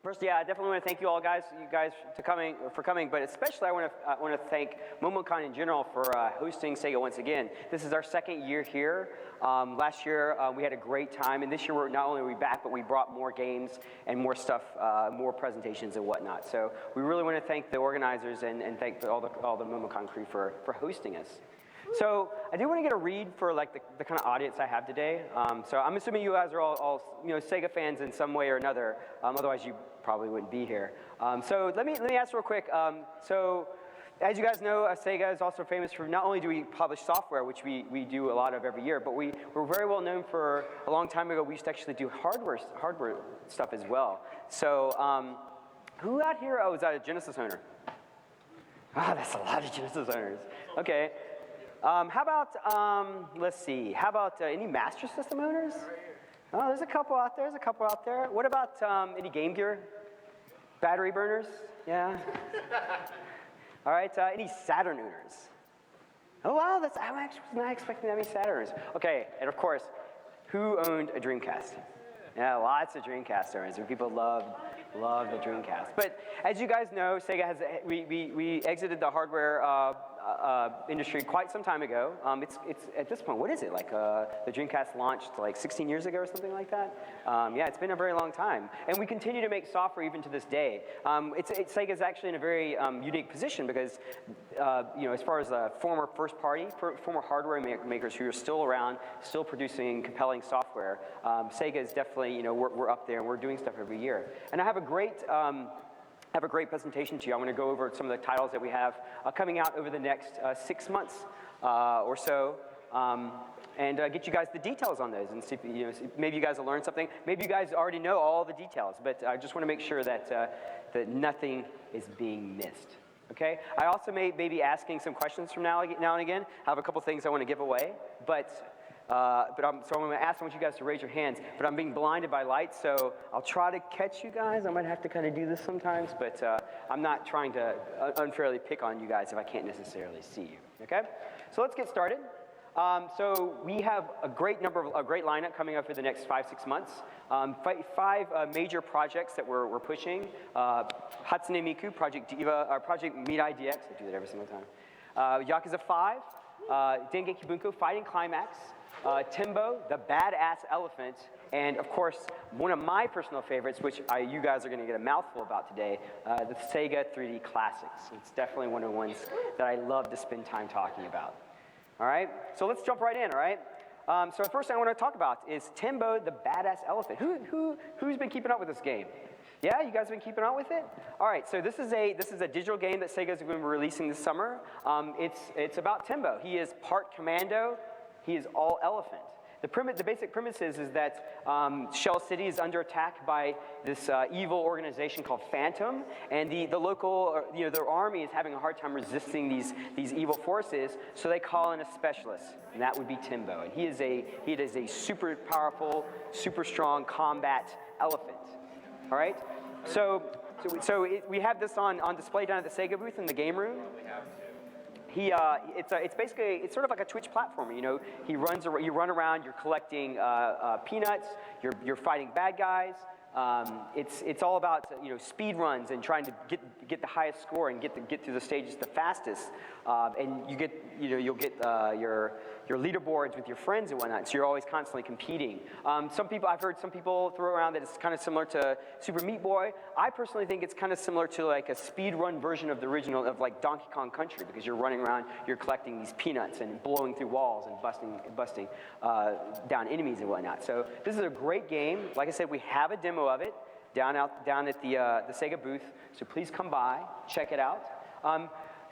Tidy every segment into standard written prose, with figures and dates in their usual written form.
First, yeah, I definitely want to thank you all, you guys for coming, but especially I want to thank MomoCon in general for hosting Sega once again. This is our second year here. Last year we had a great time, and this year not only are we back, but we brought more games and more stuff, more presentations and whatnot. So we really want to thank the organizers and thank all the MomoCon crew for hosting us. So I do want to get a read for like the kind of audience I have today. So I'm assuming you guys are all Sega fans in some way or another. Otherwise, you probably wouldn't be here. So let me ask real quick. So as you guys know, Sega is also famous for not only do we publish software, which we do a lot of every year, but we're very well known for a long time ago. We used to actually do hardware stuff as well. So who out here is that a Genesis owner? Ah, that's a lot of Genesis owners. Okay. How about, let's see, how about any Master System owners? Oh, there's a couple out there. What about any Game Gear? Battery burners? Yeah. All right, any Saturn owners? Oh, wow, I'm actually not expecting that many Saturn owners. Okay, and of course, who owned a Dreamcast? Yeah, lots of Dreamcast owners. People love the Dreamcast. But as you guys know, Sega has, we exited the hardware industry quite some time ago. It's at this point, what is it? Like the Dreamcast launched like 16 years ago or something like that? Yeah, it's been a very long time. And we continue to make software even to this day. Sega's actually in a very unique position because, as far as former former hardware makers who are still around, still producing compelling software, Sega is definitely, we're up there and we're doing stuff every year. And I have a great presentation to you. I'm going to go over some of the titles that we have coming out over the next 6 months or so, and get you guys the details on those, and see if, maybe you guys will learn something. Maybe you guys already know all the details, but I just want to make sure that that nothing is being missed. Okay? I also may be asking some questions from now and again. I have a couple things I want to give away, so I'm going to ask you guys to raise your hands, but I'm being blinded by light, so I'll try to catch you guys. I might have to kind of do this sometimes, but I'm not trying to unfairly pick on you guys if I can't necessarily see you, okay? So let's get started. So we have a great lineup coming up for the next 5-6 months. Five major projects that we're pushing. Hatsune Miku, Project Diva, Project Mirai DX, I do that every single time. Yakuza 5, Dengeki Bunko, Fighting Climax, Timbo, the Badass Elephant, and of course, one of my personal favorites, which you guys are going to get a mouthful about today, the Sega 3D Classics. It's definitely one of the ones that I love to spend time talking about. All right, so let's jump right in, all right? So the first thing I want to talk about is Timbo, the Badass Elephant. Who's been keeping up with this game? Yeah, you guys have been keeping up with it? All right, so this is a digital game that Sega's going to be releasing this summer. It's about Timbo. He is part commando. He is all elephant. The basic premise is that Shell City is under attack by this evil organization called Phantom, and the local, their army is having a hard time resisting these evil forces, so they call in a specialist, and that would be Timbo. And he is a super powerful, super strong combat elephant. All right, so we have this on display down at the Sega booth in the game room. It's sort of like a Twitch platformer. You run around, you're collecting peanuts, you're fighting bad guys. It's all about speed runs and trying to get the highest score and get through the stages the fastest. And you'll get your leaderboards with your friends and whatnot. So you're always constantly competing. I've heard some people throw around that it's kind of similar to Super Meat Boy. I personally think it's kind of similar to like a speed run version of the original of like Donkey Kong Country, because you're running around, you're collecting these peanuts and blowing through walls and busting down enemies and whatnot. So this is a great game. Like I said, we have a demo of it down at the Sega booth. So please come by, check it out.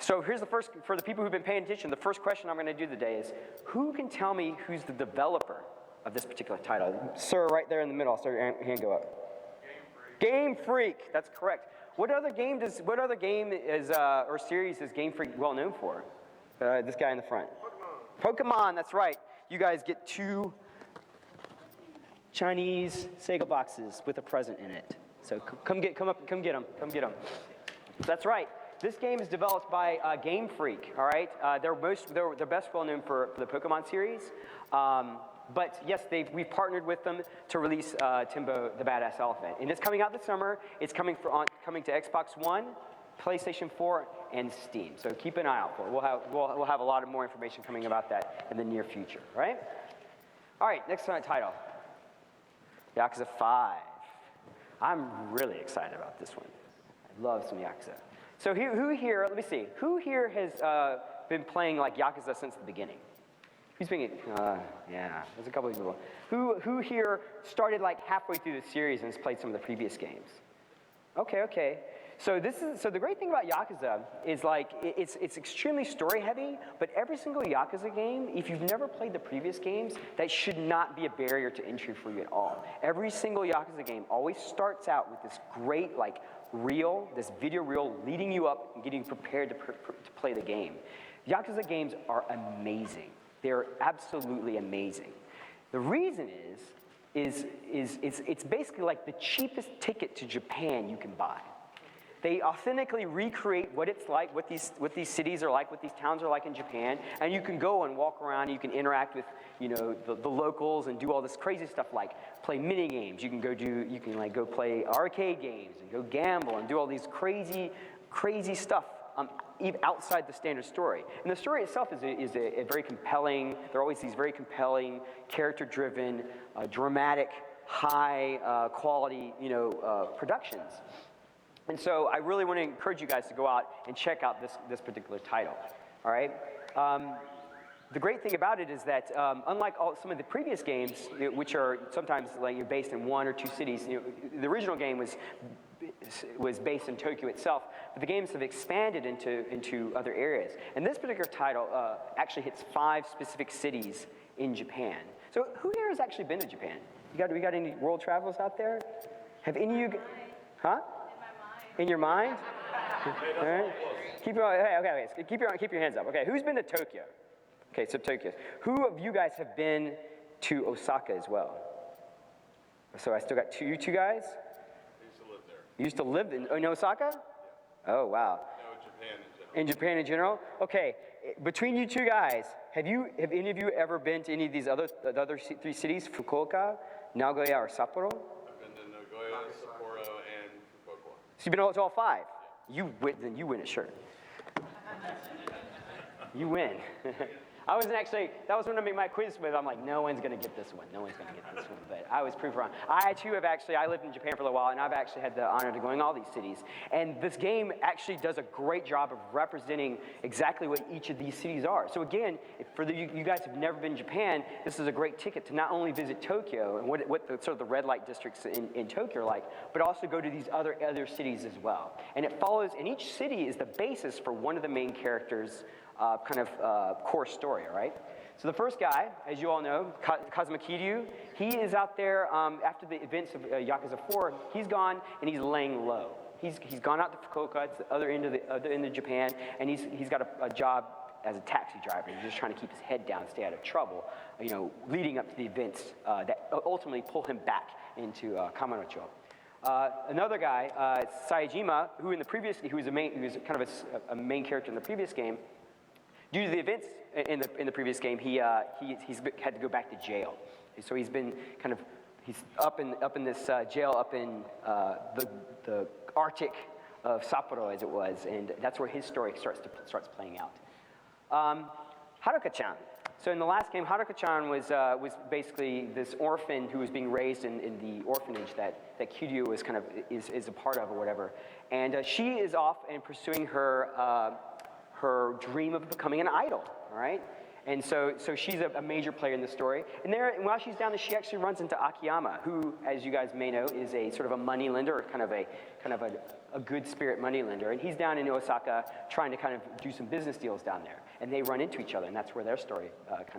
So here's the first, for the people who've been paying attention, the first question I'm going to do today is, who can tell me who's the developer of this particular title? Sir, right there in the middle, I'll start your hand go up. Game Freak, that's correct. What other game is or series is Game Freak well known for? This guy in the front. Pokemon, that's right. You guys get 2 Chinese Sega boxes with a present in it. So come get them. That's right. This game is developed by Game Freak. All right, they're best well known for the Pokemon series. But yes, we've partnered with them to release Timbo the Badass Elephant. And it's coming out this summer. It's coming to Xbox One, PlayStation 4, and Steam. So keep an eye out for it. We'll have a lot of more information coming about that in the near future, right? All right, next title. Yakuza 5. I'm really excited about this one. I love some Yakuza. So who here, let me see, who here has been playing like Yakuza since the beginning? Who's been, yeah, there's a couple of people. Who here started like halfway through the series and has played some of the previous games? Okay. So the great thing about Yakuza is like, it's extremely story heavy, but every single Yakuza game, if you've never played the previous games, that should not be a barrier to entry for you at all. Every single Yakuza game always starts out with this great like reel, this video reel leading you up and getting you prepared to play the game. Yakuza games are amazing. They're absolutely amazing. The reason is it's basically like the cheapest ticket to Japan you can buy. They authentically recreate what it's like, what these cities are like, what these towns are like in Japan, and you can go and walk around, and you can interact with, you know, the locals and do all this crazy stuff like play mini games. You can go play arcade games and go gamble and do all these crazy stuff even outside the standard story. And the story itself is a very compelling. There are always these very compelling, character-driven, dramatic, high quality, productions. And so I really want to encourage you guys to go out and check out this particular title, all right? The great thing about it is that unlike some of the previous games, which are sometimes like based in one or two cities, the original game was based in Tokyo itself, but the games have expanded into other areas. And this particular title actually hits 5 specific cities in Japan. So who here has actually been to Japan? We got any world travelers out there? Have any of you, huh? In your mind? All right. Keep your hands up. Okay, who's been to Tokyo? Okay, so Tokyo. Who of you guys have been to Osaka as well? So I still got you two guys? I used to live there. You used to live in Osaka? Yeah. Oh, wow. No, Japan in general. In Japan in general? Okay, between you two guys, have any of you ever been to any of these other 3 cities, Fukuoka, Nagoya, or Sapporo? I've been to Nagoya, Sapporo, and Fukuoka. So you've been to all 5? You win a shirt. You win. That was one of my quiz with. I'm like, no one's going to get this one. But I was proved wrong. I lived in Japan for a little while, and I've actually had the honor to going all these cities. And this game actually does a great job of representing exactly what each of these cities are. So again, you guys have never been to Japan, this is a great ticket to not only visit Tokyo and what the sort of the red light districts in Tokyo are like, but also go to these other cities as well. And it follows, and each city is the basis for one of the main characters' core story, all right? So the first guy, as you all know, Kazuma Kiryu, he is out there after the events of Yakuza 4. He's gone and he's laying low. He's gone out to Fukuoka, it's the other end of Japan, and he's got a job as a taxi driver. He's just trying to keep his head down, stay out of trouble, leading up to the events that ultimately pull him back into Kamurocho. Another guy, Saejima, who was kind of a main character in the previous game. Due to the events in the previous game, he's had to go back to jail. So he's been he's up in this jail up in the Arctic of Sapporo, as it was, and that's where his story starts playing out. Haruka Chan. So in the last game, Haruka Chan was basically this orphan who was being raised in the orphanage that Kiryu was is a part of or whatever, and she is off and pursuing her dream of becoming an idol, all right? And so she's a major player in the story. And while she's down there, she actually runs into Akiyama, who, as you guys may know, is a sort of a money lender, or kind of a good spirit money lender. And he's down in Osaka trying to do some business deals down there. And they run into each other, and that's where their story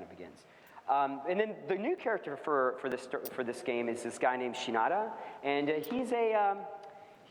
begins. And then the new character for this game is this guy named Shinada, and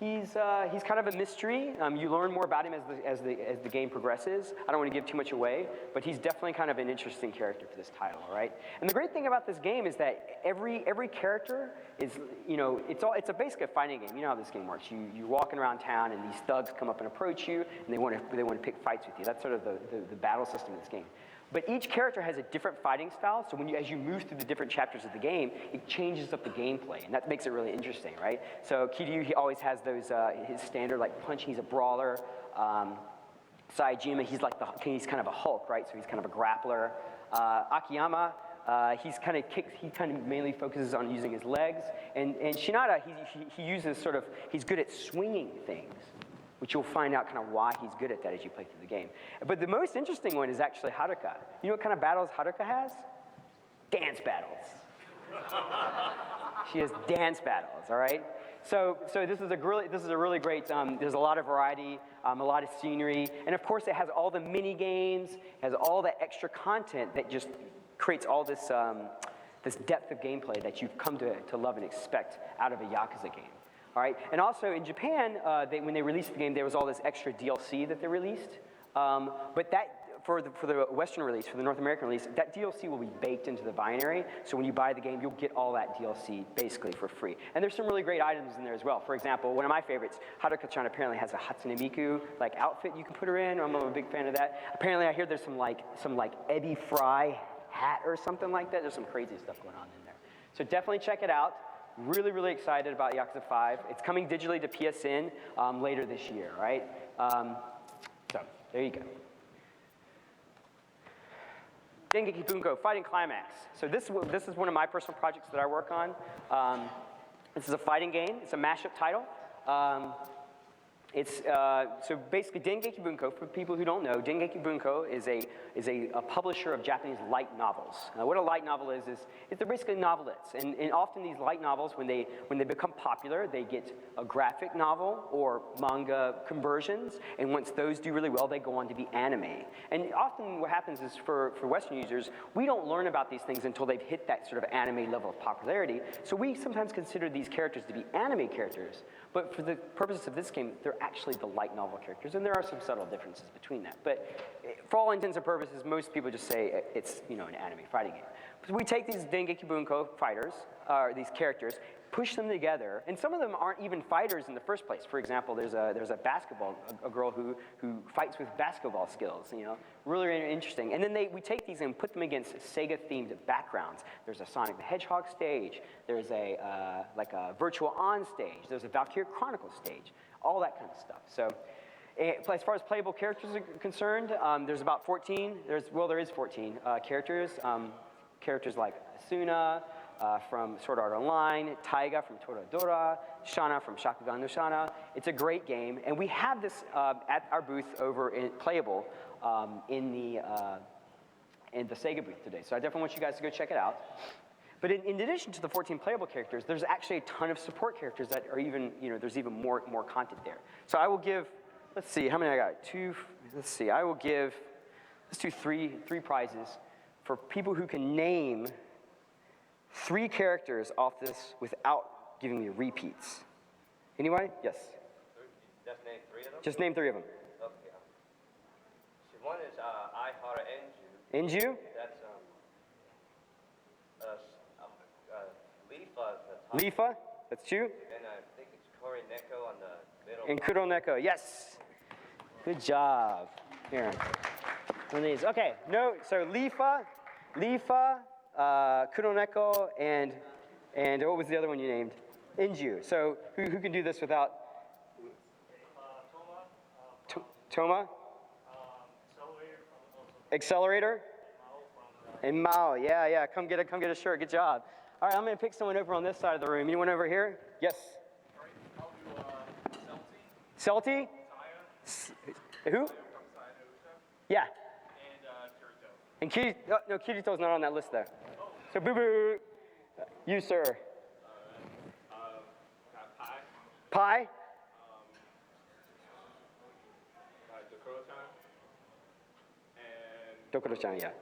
He's kind of a mystery. You learn more about him as the game progresses. I don't want to give too much away, but he's definitely kind of an interesting character for this title, all right? And the great thing about this game is that every character is, it's basically a fighting game. You know how this game works. You're walking around town, and these thugs come up and approach you, and they want to pick fights with you. That's sort of the battle system in this game. But each character has a different fighting style, so as you move through the different chapters of the game, it changes up the gameplay, and that makes it really interesting, right? So Kiryu, he always has those, his standard like punch, he's a brawler. Saejima, he's kind of a Hulk, right? So he's kind of a grappler. Akiyama, he kind of mainly focuses on using his legs. And Shinada, he uses he's good at swinging things, which you'll find out kind of why he's good at that as you play through the game. But the most interesting one is actually Haruka. You know what kind of battles Haruka has? Dance battles. She has dance battles, all right? So this is a really great, there's a lot of variety, a lot of scenery, and of course it has all the mini games, has all the extra content that just creates all this, this depth of gameplay that you've come to love and expect out of a Yakuza game. All right, and also in Japan, when they released the game, there was all this extra DLC that they released, but that, for the Western release, for the North American release, that DLC will be baked into the binary. So when you buy the game, you'll get all that DLC basically for free. And there's some really great items in there as well. For example, one of my favorites, Haruka Chan apparently has a Hatsune Miku like outfit you can put her in. I'm a big fan of that. Apparently, I hear there's some Eddie Fry hat or something like that. There's some crazy stuff going on in there. So definitely check it out. Really, really excited about Yakuza 5. It's coming digitally to PSN later this year, right? So there you go. Dengeki Bunko, Fighting Climax. So this is one of my personal projects that I work on. This is a fighting game. It's a mashup title. So basically Dengeki Bunko, for people who don't know, Dengeki Bunko is a publisher of Japanese light novels. What a light novel is they're basically novelettes. And often these light novels, when they become popular, they get a graphic novel or manga conversions. And once those do really well, they go on to be anime. And often what happens is for Western users, we don't learn about these things until they've hit that sort of anime level of popularity. So we sometimes consider these characters to be anime characters. But for the purposes of this game, they're actually the light novel characters, and there are some subtle differences between that. But for all intents and purposes, most people just say it's an anime fighting game. So we take these Dengeki Bunko fighters, these characters, push them together, and some of them aren't even fighters in the first place. For example, there's a girl who fights with basketball skills, really, really interesting. And then we take these and put them against Sega-themed backgrounds. There's a Sonic the Hedgehog stage, there's a Virtual On stage, there's a Valkyria Chronicle stage, all that kind of stuff. So as far as playable characters are concerned, there's about 14, there is 14 characters. Characters like Asuna, from Sword Art Online, Taiga from Toradora, Shana from Shakugan no Shana. It's a great game, and we have this at our booth over in Playable in the Sega booth today. So I definitely want you guys to go check it out. But in addition to the 14 playable characters, there's actually a ton of support characters that are even, there's even more content there. So I will give, let's see, how many I got? Let's do three prizes for people who can name 3 characters off this without giving me repeats. Anybody? Yes? Just name 3 of them? Just name 3 of them. Okay. So one is Ihara Enju. Enju? That's Lifa. Lifa? That's 2. And I think it's Kori Neko on the middle. And Kuroneko, yes. Good job. Here. One of these. Okay, so Lifa, Kuroneko, and what was the other one you named? Enju. So who can do this without? Toma? Accelerator? And Mao, yeah. Come get a shirt. Good job. All right, I'm going to pick someone over on this side of the room. Anyone over here? Yes? I'll do Celti. Celti? Who? Yeah. And Kirito. And no, Kirito's not on that list there. So boo-boo. You, sir. Pi. Pi? Dokoro-chan. And Dokoro-chan, yeah.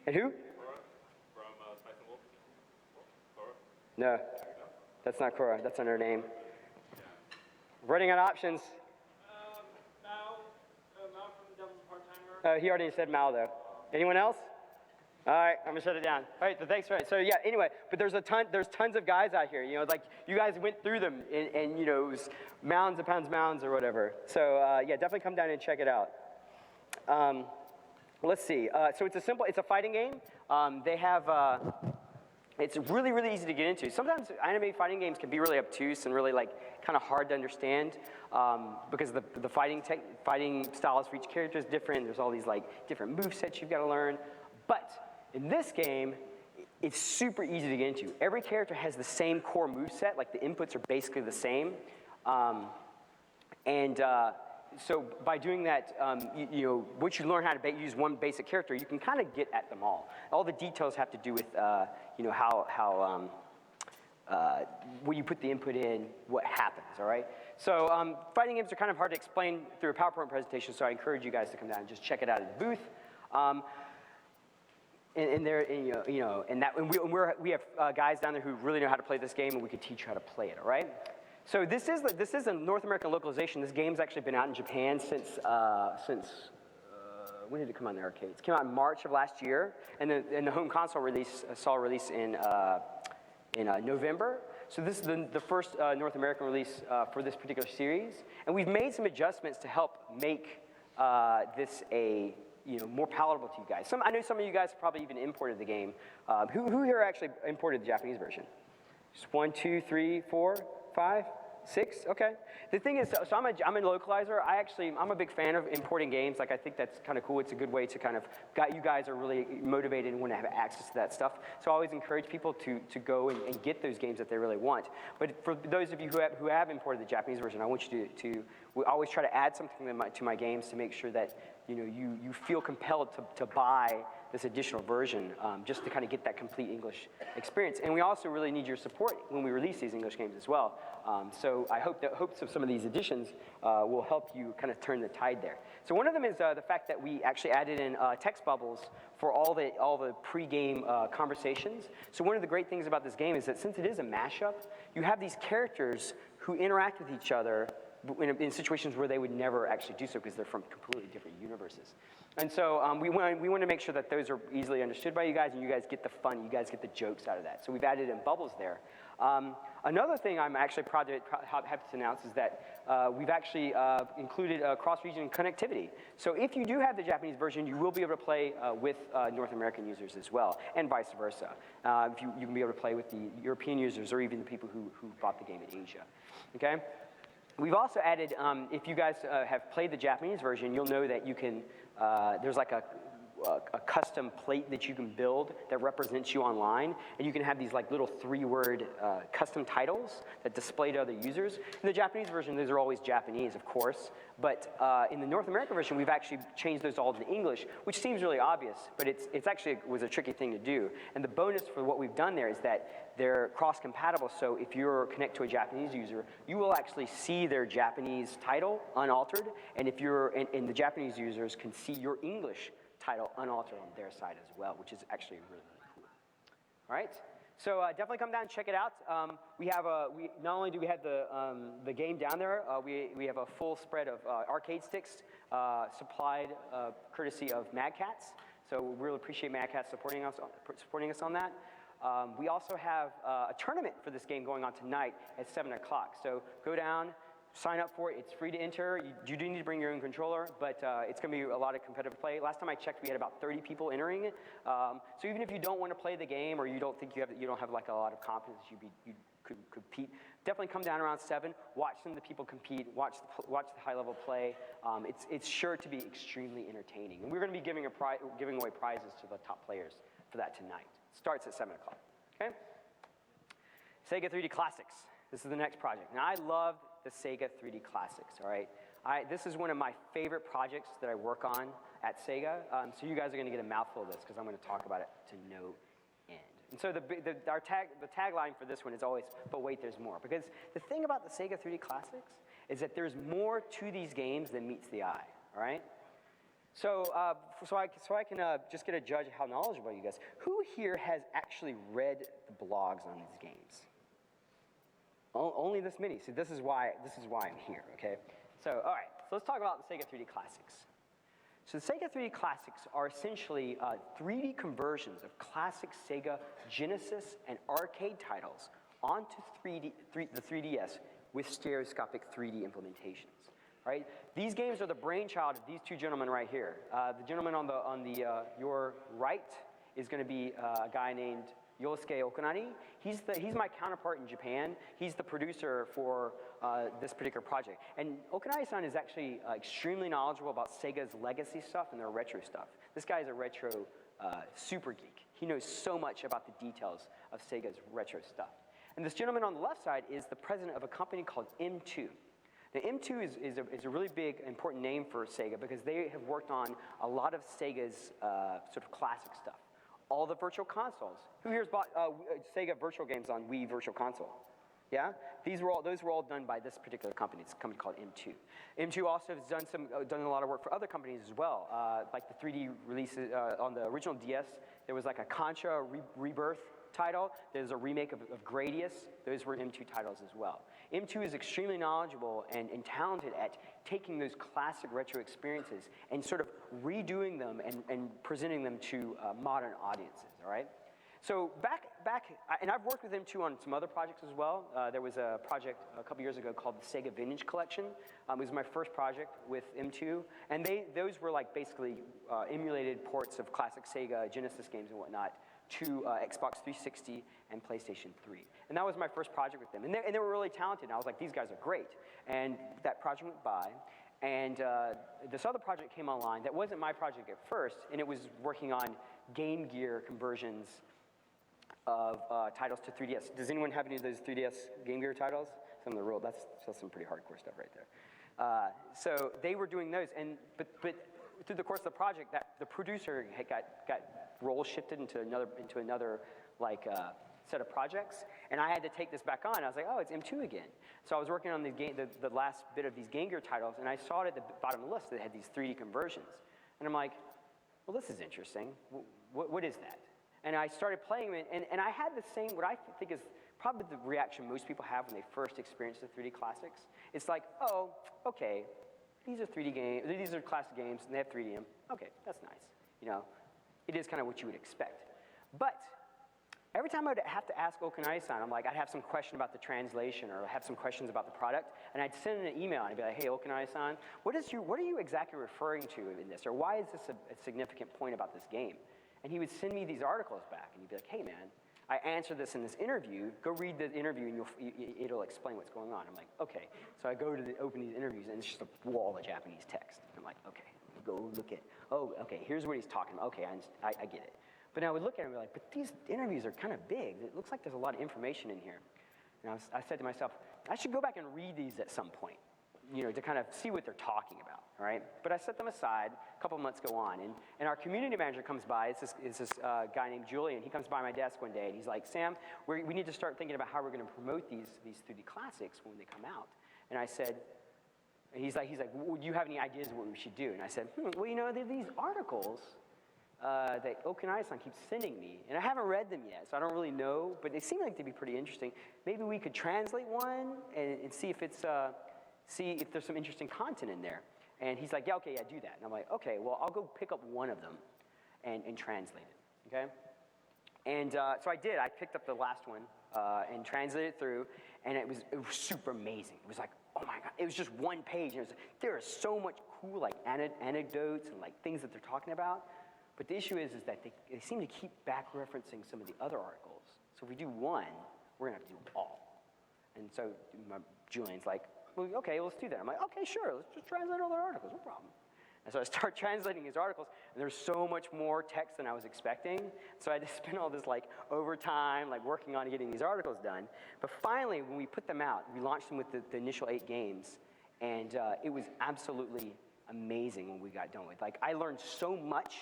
And who? Korra from Spice and Wolf. Korra. No, that's not Korra. That's not her name. Running out of options. Mao from Devil's Part-Timer. He already said Mao, though. Anyone else? All right, I'm gonna shut it down. All right, thanks for it. So yeah, anyway, but there's tons of guys out here. Like you guys went through them, and it was mounds upon mounds or whatever. So yeah, definitely come down and check it out. let's see. So it's a fighting game. They have, it's really, really easy to get into. Sometimes anime fighting games can be really obtuse and really kind of hard to understand because the fighting styles for each character is different. There's all these different movesets you've got to learn. But in this game, it's super easy to get into. Every character has the same core moveset, the inputs are basically the same. So by doing that, once you learn how to use one basic character, you can kind of get at them all. All the details have to do with, how when you put the input in, what happens, all right? So fighting games are kind of hard to explain through a PowerPoint presentation, so I encourage you guys to come down and just check it out at the booth. We have guys down there who really know how to play this game, and we can teach you how to play it, all right? So this is a North American localization. This game's actually been out in Japan since when did it come out in the arcades? It came out in March of last year, and the home console release saw a release in November. So this is the first North American release for this particular series, and we've made some adjustments to help make this more palatable to you guys. I know some of you guys probably even imported the game. Who here actually imported the Japanese version? Just 1, 2, 3, 4, 5, 6. Okay. The thing is, so I'm a localizer. I'm a big fan of importing games. I think that's kind of cool. It's a good way to kind of you guys are really motivated and want to have access to that stuff. So I always encourage people to go and get those games that they really want. But for those of you who have imported the Japanese version, I want you we always try to add something to my games to make sure that you feel compelled to buy this additional version just to kind of get that complete English experience. And we also really need your support when we release these English games as well. So I hope some of these additions will help you kind of turn the tide there. So one of them is the fact that we actually added in text bubbles for all the pre-game conversations. So one of the great things about this game is that since it is a mashup, you have these characters who interact with each other in situations where they would never actually do so because they're from completely different universes. And so we want to make sure that those are easily understood by you guys, and you guys get the fun, you guys get the jokes out of that. So we've added in bubbles there. Another thing I'm actually happy to announce is that we've actually included cross-region connectivity. So if you do have the Japanese version, you will be able to play with North American users as well, and vice versa. You can be able to play with the European users or even the people who bought the game in Asia. Okay? We've also added, if you guys have played the Japanese version, you'll know that you can, there's a custom plate that you can build that represents you online, and you can have these little 3-word custom titles that display to other users. In the Japanese version, those are always Japanese, of course, but in the North American version, we've actually changed those all to English, which seems really obvious, but it's actually was a tricky thing to do. And the bonus for what we've done there is that they're cross-compatible, so if you're connected to a Japanese user, you will actually see their Japanese title unaltered, and if and the Japanese users can see your English title unaltered on their side as well, which is actually really, really cool. All right, so definitely come down and check it out. Not only do we have the game down there, we have a full spread of arcade sticks supplied courtesy of Mad Catz. So we really appreciate Mad Catz supporting us on that. We also have a tournament for this game going on tonight at 7 o'clock. So go down, sign up for it. It's free to enter. You do need to bring your own controller, but it's going to be a lot of competitive play. Last time I checked, we had about 30 people entering it. So even if you don't want to play the game or you don't think you don't have a lot of confidence you could compete, definitely come down around 7. Watch some of the people compete. Watch the high-level play. It's sure to be extremely entertaining. And we're going to be giving away prizes to the top players for that tonight. Starts at 7 o'clock. Okay. Sega 3D Classics. This is the next project. Now I love the Sega 3D Classics, all right? This is one of my favorite projects that I work on at Sega, so you guys are going to get a mouthful of this because I'm going to talk about it to no end. And so the tagline for this one is always, but wait, there's more. Because the thing about the Sega 3D Classics is that there's more to these games than meets the eye, all right? So I can just get a judge of how knowledgeable you guys. Who here has actually read the blogs on these games? Only this many. So this is why I'm here. Okay. So all right. So let's talk about the Sega 3D Classics. So the Sega 3D Classics are essentially 3D conversions of classic Sega Genesis and arcade titles onto the 3DS with stereoscopic 3D implementations. right? These games are the brainchild of these two gentlemen right here. The gentleman on your right is going to be a guy named Yosuke Okanani. He's my counterpart in Japan. He's the producer for this particular project. And Okanani-san is actually extremely knowledgeable about Sega's legacy stuff and their retro stuff. This guy is a retro super geek. He knows so much about the details of Sega's retro stuff. And this gentleman on the left side is the president of a company called M2. Now, M2 is a really big, important name for Sega because they have worked on a lot of Sega's sort of classic stuff. All the virtual consoles. Who here's bought Sega virtual games on Wii Virtual Console? Yeah? Those were all done by this particular company. It's a company called M2. M2 also has done a lot of work for other companies as well. Like the 3D releases on the original DS, there was like a Contra Rebirth title. There's a remake of Gradius. Those were M2 titles as well. M2 is extremely knowledgeable and talented at taking those classic retro experiences and sort of redoing them and presenting them to modern audiences, all right? So and I've worked with M2 on some other projects as well. There was a project a couple years ago called the Sega Vintage Collection. It was my first project with M2, and those were like basically emulated ports of classic Sega Genesis games and whatnot to Xbox 360 and PlayStation 3. And that was my first project with them. And they were really talented. And I was like, these guys are great. And that project went by. And this other project came online that wasn't my project at first, and it was working on Game Gear conversions of titles to 3DS. Does anyone have any of those 3DS Game Gear titles? Some of the real, that's some pretty hardcore stuff right there. So they were doing those, but through the course of the project, the producer had got role shifted into another like set of projects, and I had to take this back on. I was like, oh, it's M2 again. So I was working on the last bit of these Game Gear titles, and I saw it at the bottom of the list that had these 3D conversions. And I'm like, well, this is interesting. What is that? And I started playing them, and I had the same, what I think is probably the reaction most people have when they first experience the 3D classics. It's like, oh, okay, these are 3D games, these are classic games, and they have 3D in them. Okay, that's nice. You know, it is kind of what you would expect. But every time I'd have to ask Okanai-san, I'm like, I'd have some question about the translation or have some questions about the product, and I'd send in an email and I'd be like, hey, Okanai-san, what are you exactly referring to in this? Or why is this a significant point about this game? And he would send me these articles back, and he'd be like, hey, man, I answered this in this interview. Go read the interview, and it'll explain what's going on. I'm like, okay. So I go to open these interviews, and it's just a wall of Japanese text. I'm like, okay, go look at, oh, okay, here's what he's talking about. Okay, I get it. But then I would look at it and be like, but these interviews are kind of big. It looks like there's a lot of information in here. And I said to myself, I should go back and read these at some point, you know, to kind of see what they're talking about, all right? But I set them aside. A couple months go on, and our community manager comes by. It's this guy named Julian. He comes by my desk one day, and he's like, Sam, we need to start thinking about how we're going to promote these 3D classics when they come out. And I said, and he's like, well, do you have any ideas of what we should do? And I said, well, you know, there are these articles that Okanai-san keeps sending me, and I haven't read them yet, so I don't really know, but they seem like they'd be pretty interesting. Maybe we could translate one and see if there's some interesting content in there. And he's like, yeah, okay, yeah, do that. And I'm like, okay, well, I'll go pick up one of them and translate it, okay? And so I did. I picked up the last one and translated it through, and it was super amazing. It was like, oh my God, it was just one page. And there is so much cool like anecdotes and like things that they're talking about. But the issue is that they seem to keep back referencing some of the other articles. So if we do one, we're gonna have to do them all. And so Julian's like, well, okay, let's do that. I'm like, okay, sure, let's just translate all their articles, no problem. And so I start translating his articles, and there's so much more text than I was expecting. So I had to spend all this like overtime, like working on getting these articles done. But finally, when we put them out, we launched them with the initial 8 games, and it was absolutely amazing when we got done with. Like, I learned so much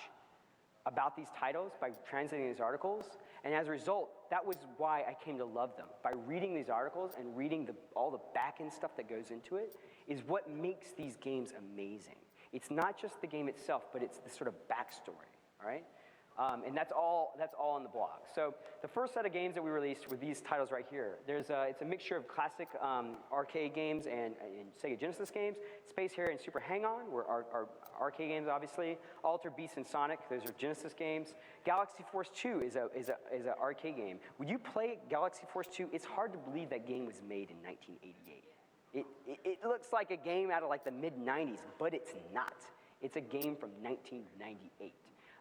about these titles by translating these articles, and as a result, that was why I came to love them. By reading these articles and reading all the back-end stuff that goes into it is what makes these games amazing. It's not just the game itself, but it's the sort of backstory, all right? And that's all on the blog. So the first set of games that we released were these titles right here. It's a mixture of classic arcade games and Sega Genesis games. Space Harrier and Super Hang-On were our arcade games, obviously. Altered Beast and Sonic, those are Genesis games. Galaxy Force 2 is an arcade game. When you play Galaxy Force 2, it's hard to believe that game was made in 1988. It looks like a game out of like the mid-90s, but it's not. It's a game from 1998.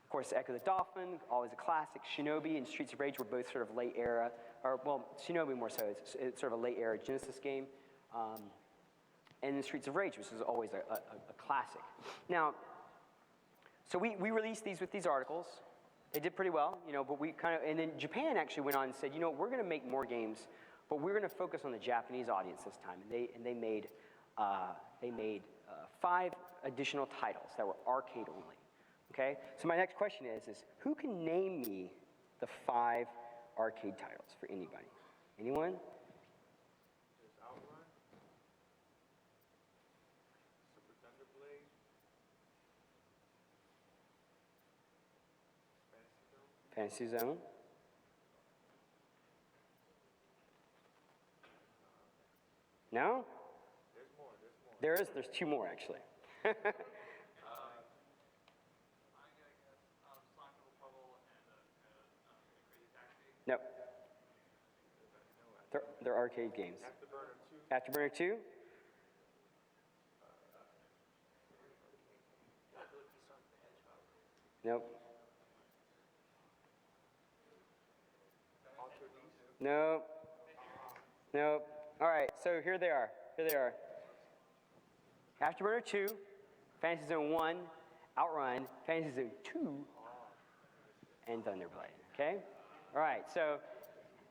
Of course, Echo the Dolphin, always a classic. Shinobi and Streets of Rage were both sort of late era, or well, Shinobi more so. It's sort of a late era Genesis game. And then Streets of Rage, which is always a classic. Now, so we released these with these articles. They did pretty well, you know, but we kind of, and then Japan actually went on and said, you know, we're going to make more games, but we're going to focus on the Japanese audience this time. And they made 5 additional titles that were arcade only. Okay, so my next question is who can name me the 5 arcade titles for anybody? Anyone? There's Outrun, Super Thunder Blade, Fantasy Zone. Fantasy Zone. No? There's more. There's 2 more actually. No. They're arcade games. Afterburner 2? Nope. Nope. Nope. All right, so here they are. Afterburner 2, Fantasy Zone 1, Outrun, Fantasy Zone 2, and Thunderblade. Okay? All right, so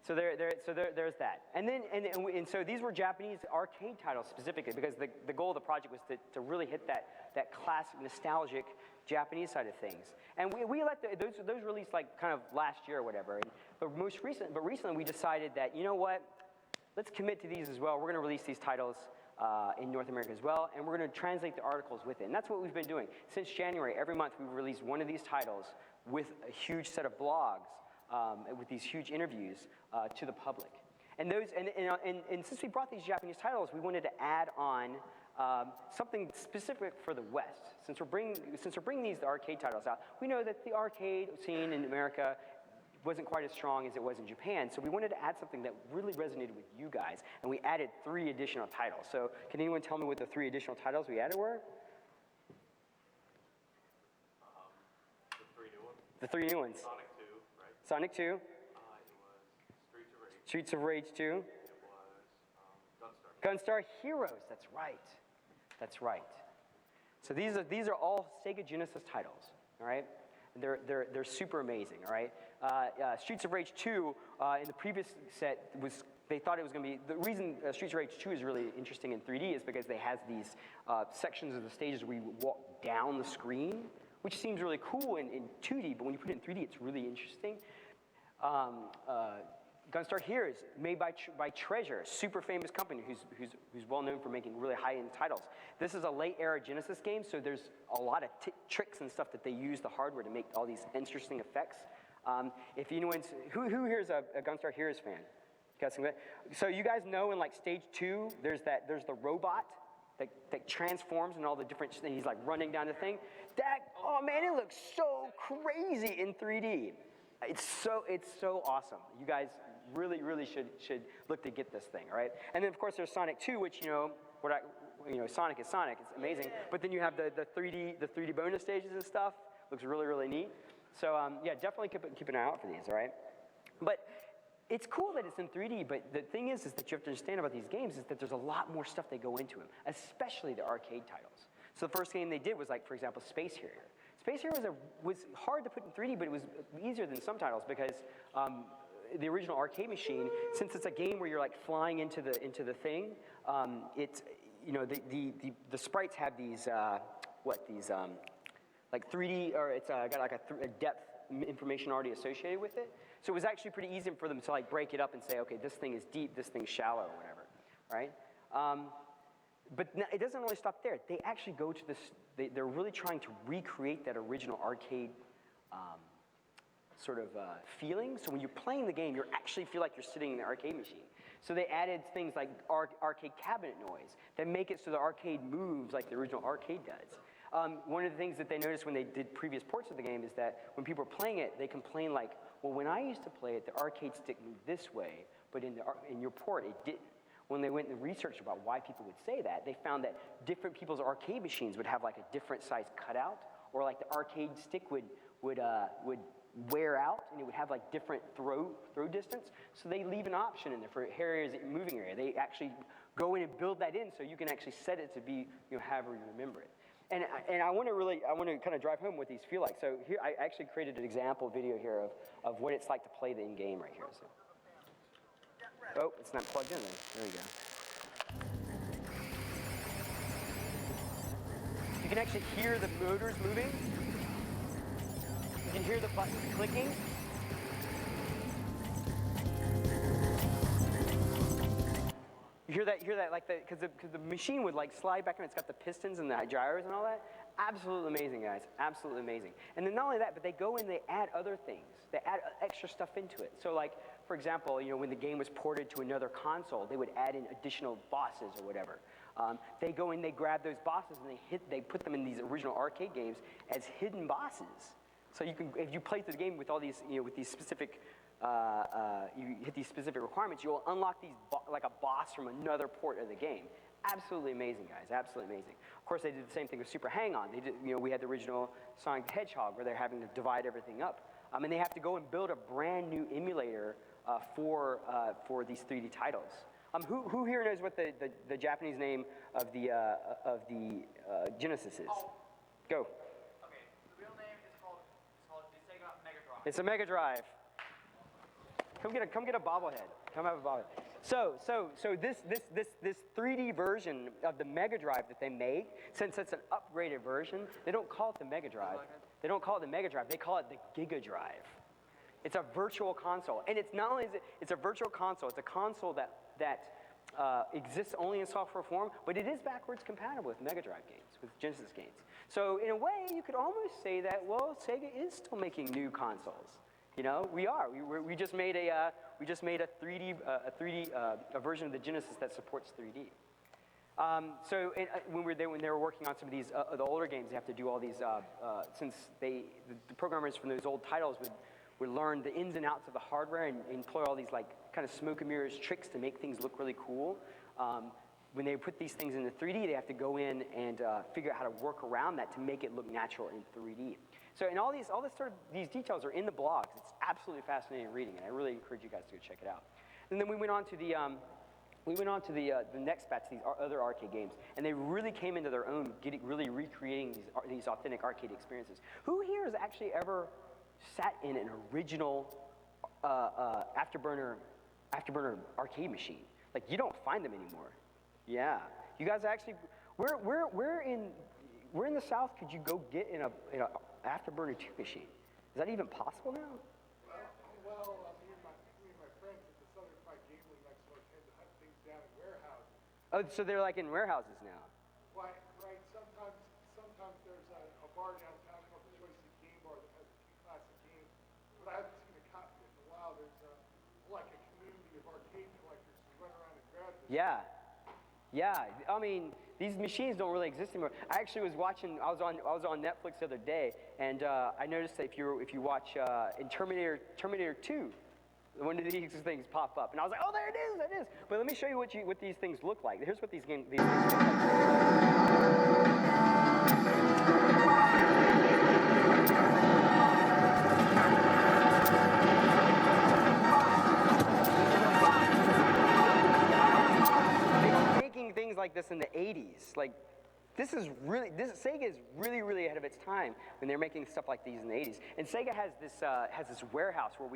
there's that. And so these were Japanese arcade titles specifically because the goal of the project was to really hit that classic, nostalgic Japanese side of things. And we let those released like kind of last year or whatever. But recently we decided that, you know what, let's commit to these as well. We're going to release these titles in North America as well, and we're going to translate the articles with it. And that's what we've been doing. Since January, every month we've released one of these titles with a huge set of blogs, with these huge interviews to the public. And since we brought these Japanese titles, we wanted to add on something specific for the West. Since we're bringing these arcade titles out, we know that the arcade scene in America wasn't quite as strong as it was in Japan, so we wanted to add something that really resonated with you guys, and we added 3 additional titles. So can anyone tell me what the 3 additional titles we added were? The 3 new ones. The 3 new ones. Sonic 2, right? Sonic 2. It was Streets of Rage 2. It was Gunstar. Gunstar Heroes, that's right. So these are all Sega Genesis titles, all right? They're super amazing, all right? Streets of Rage 2 in the previous set they thought it was going to be, the reason Streets of Rage 2 is really interesting in 3D is because they has these sections of the stages where you walk down the screen, which seems really cool in 2D, but when you put it in 3D, it's really interesting. Gunstar Heroes, made by Treasure, a super famous company who's well known for making really high-end titles. This is a late era Genesis game, so there's a lot of tricks and stuff that they use the hardware to make all these interesting effects. If anyone's who here is a Gunstar Heroes fan? So you guys know in like stage 2, there's the robot that transforms and all the different, and he's like running down the thing. Oh man, it looks so crazy in 3D. It's so awesome. You guys really should look to get this thing, all right? And then of course there's Sonic 2, which Sonic is Sonic. It's amazing. But then you have the 3D bonus stages and stuff. Looks really neat. So yeah, definitely keep an eye out for these, all right? But it's cool that it's in 3D, but the thing is that you have to understand about these games is that there's a lot more stuff that go into them, especially the arcade titles. So the first game they did was like, for example, Space Harrier. Space Harrier was hard to put in 3D, but it was easier than some titles because the original arcade machine, since it's a game where you're like flying into the thing, the sprites have these like 3D, or it's got like a depth information already associated with it. So it was actually pretty easy for them to like break it up and say, okay, this thing is deep, this thing's shallow, or whatever, right? But it doesn't really stop there. They actually go to this, they're really trying to recreate that original arcade feeling. So when you're playing the game, you actually feel like you're sitting in the arcade machine. So they added things like arcade cabinet noise that make it so the arcade moves like the original arcade does. One of the things that they noticed when they did previous ports of the game is that when people were playing it, they complained like, well, when I used to play it, the arcade stick moved this way, but in your port, it didn't. when they went and researched about why people would say that, they found that different people's arcade machines would have like a different size cutout, or like the arcade stick would wear out, and it would have like different throw distance. So they leave an option in there for areas, moving area. They actually go in and build that in, so you can actually set it to be, however you remember it. And I want to kind of drive home what these feel like. So here, I actually created an example video here of what it's like to play the in-game right here. So. Oh, it's not plugged in there. There we go. You can actually hear the motors moving. You can hear the buttons clicking. You hear that like because the machine would like slide back and it's got the pistons and the gyros and all that. Absolutely amazing, guys. Absolutely amazing. And then not only that, but they go and they add other things. They add extra stuff into it. So like, for example, when the game was ported to another console, they would add in additional bosses or whatever. They go and they grab those bosses and they put them in these original arcade games as hidden bosses. So you can, if you play through the game with all these, with these specific, you hit these specific requirements, you'll unlock these like a boss from another port of the game. Absolutely amazing, guys. Absolutely amazing. Of course, they did the same thing with Super Hang-On. They did, we had the original Sonic the Hedgehog where they're having to divide everything up, and they have to go and build a brand new emulator for these 3D titles. Who here knows what the Japanese name of the Genesis is? Go. Okay, the real name is called the Sega Mega Drive. It's a Mega Drive. Come get a bobblehead. Come have a bobblehead. So this 3D version of the Mega Drive that they made, since it's an upgraded version, they don't call it the Mega Drive. They don't call it the Mega Drive. They call it the Giga Drive. It's a virtual console, and it's not only it's a virtual console. It's a console that exists only in software form, but it is backwards compatible with Mega Drive games, with Genesis games. So in a way, you could almost say that Sega is still making new consoles. We are. We just made a 3D version of the Genesis that supports 3D. When they were working on some of these the older games, they have to do all these since the programmers from those old titles would learn the ins and outs of the hardware and employ all these like kind of smoke and mirrors tricks to make things look really cool. When they put these things into 3D, they have to go in and figure out how to work around that to make it look natural in 3D. So, and these details are in the blogs. It's absolutely fascinating reading, and I really encourage you guys to go check it out. And then we went on to the next batch, these other arcade games, and they really came into their own, really recreating these authentic arcade experiences. Who here has actually ever sat in an original afterburner arcade machine? Like, you don't find them anymore. Yeah, you guys actually, we're in the South. Could you go get in a Afterburner 2 machine? Is that even possible now? Well, me and my friends at the Southern Fried Gambling Expo tend to hunt things down in warehouses. Oh, so they're like in warehouses now. Right. Sometimes there's a bar downtown called the Choice Game Bar that has a few classic games, but I haven't seen a copy of it in a while. There's like a community of arcade collectors who run around and grab this. Yeah. I mean, these machines don't really exist anymore. I actually was watching. I was on Netflix the other day, and I noticed that if you watch in Terminator 2, one of these things pop up, and I was like, oh, there it is. But let me show you what these things look like. Here's what these things look like. Things like this in the 80s. Like, Sega is really ahead of its time when they're making stuff like these in the 80s. And Sega has this warehouse where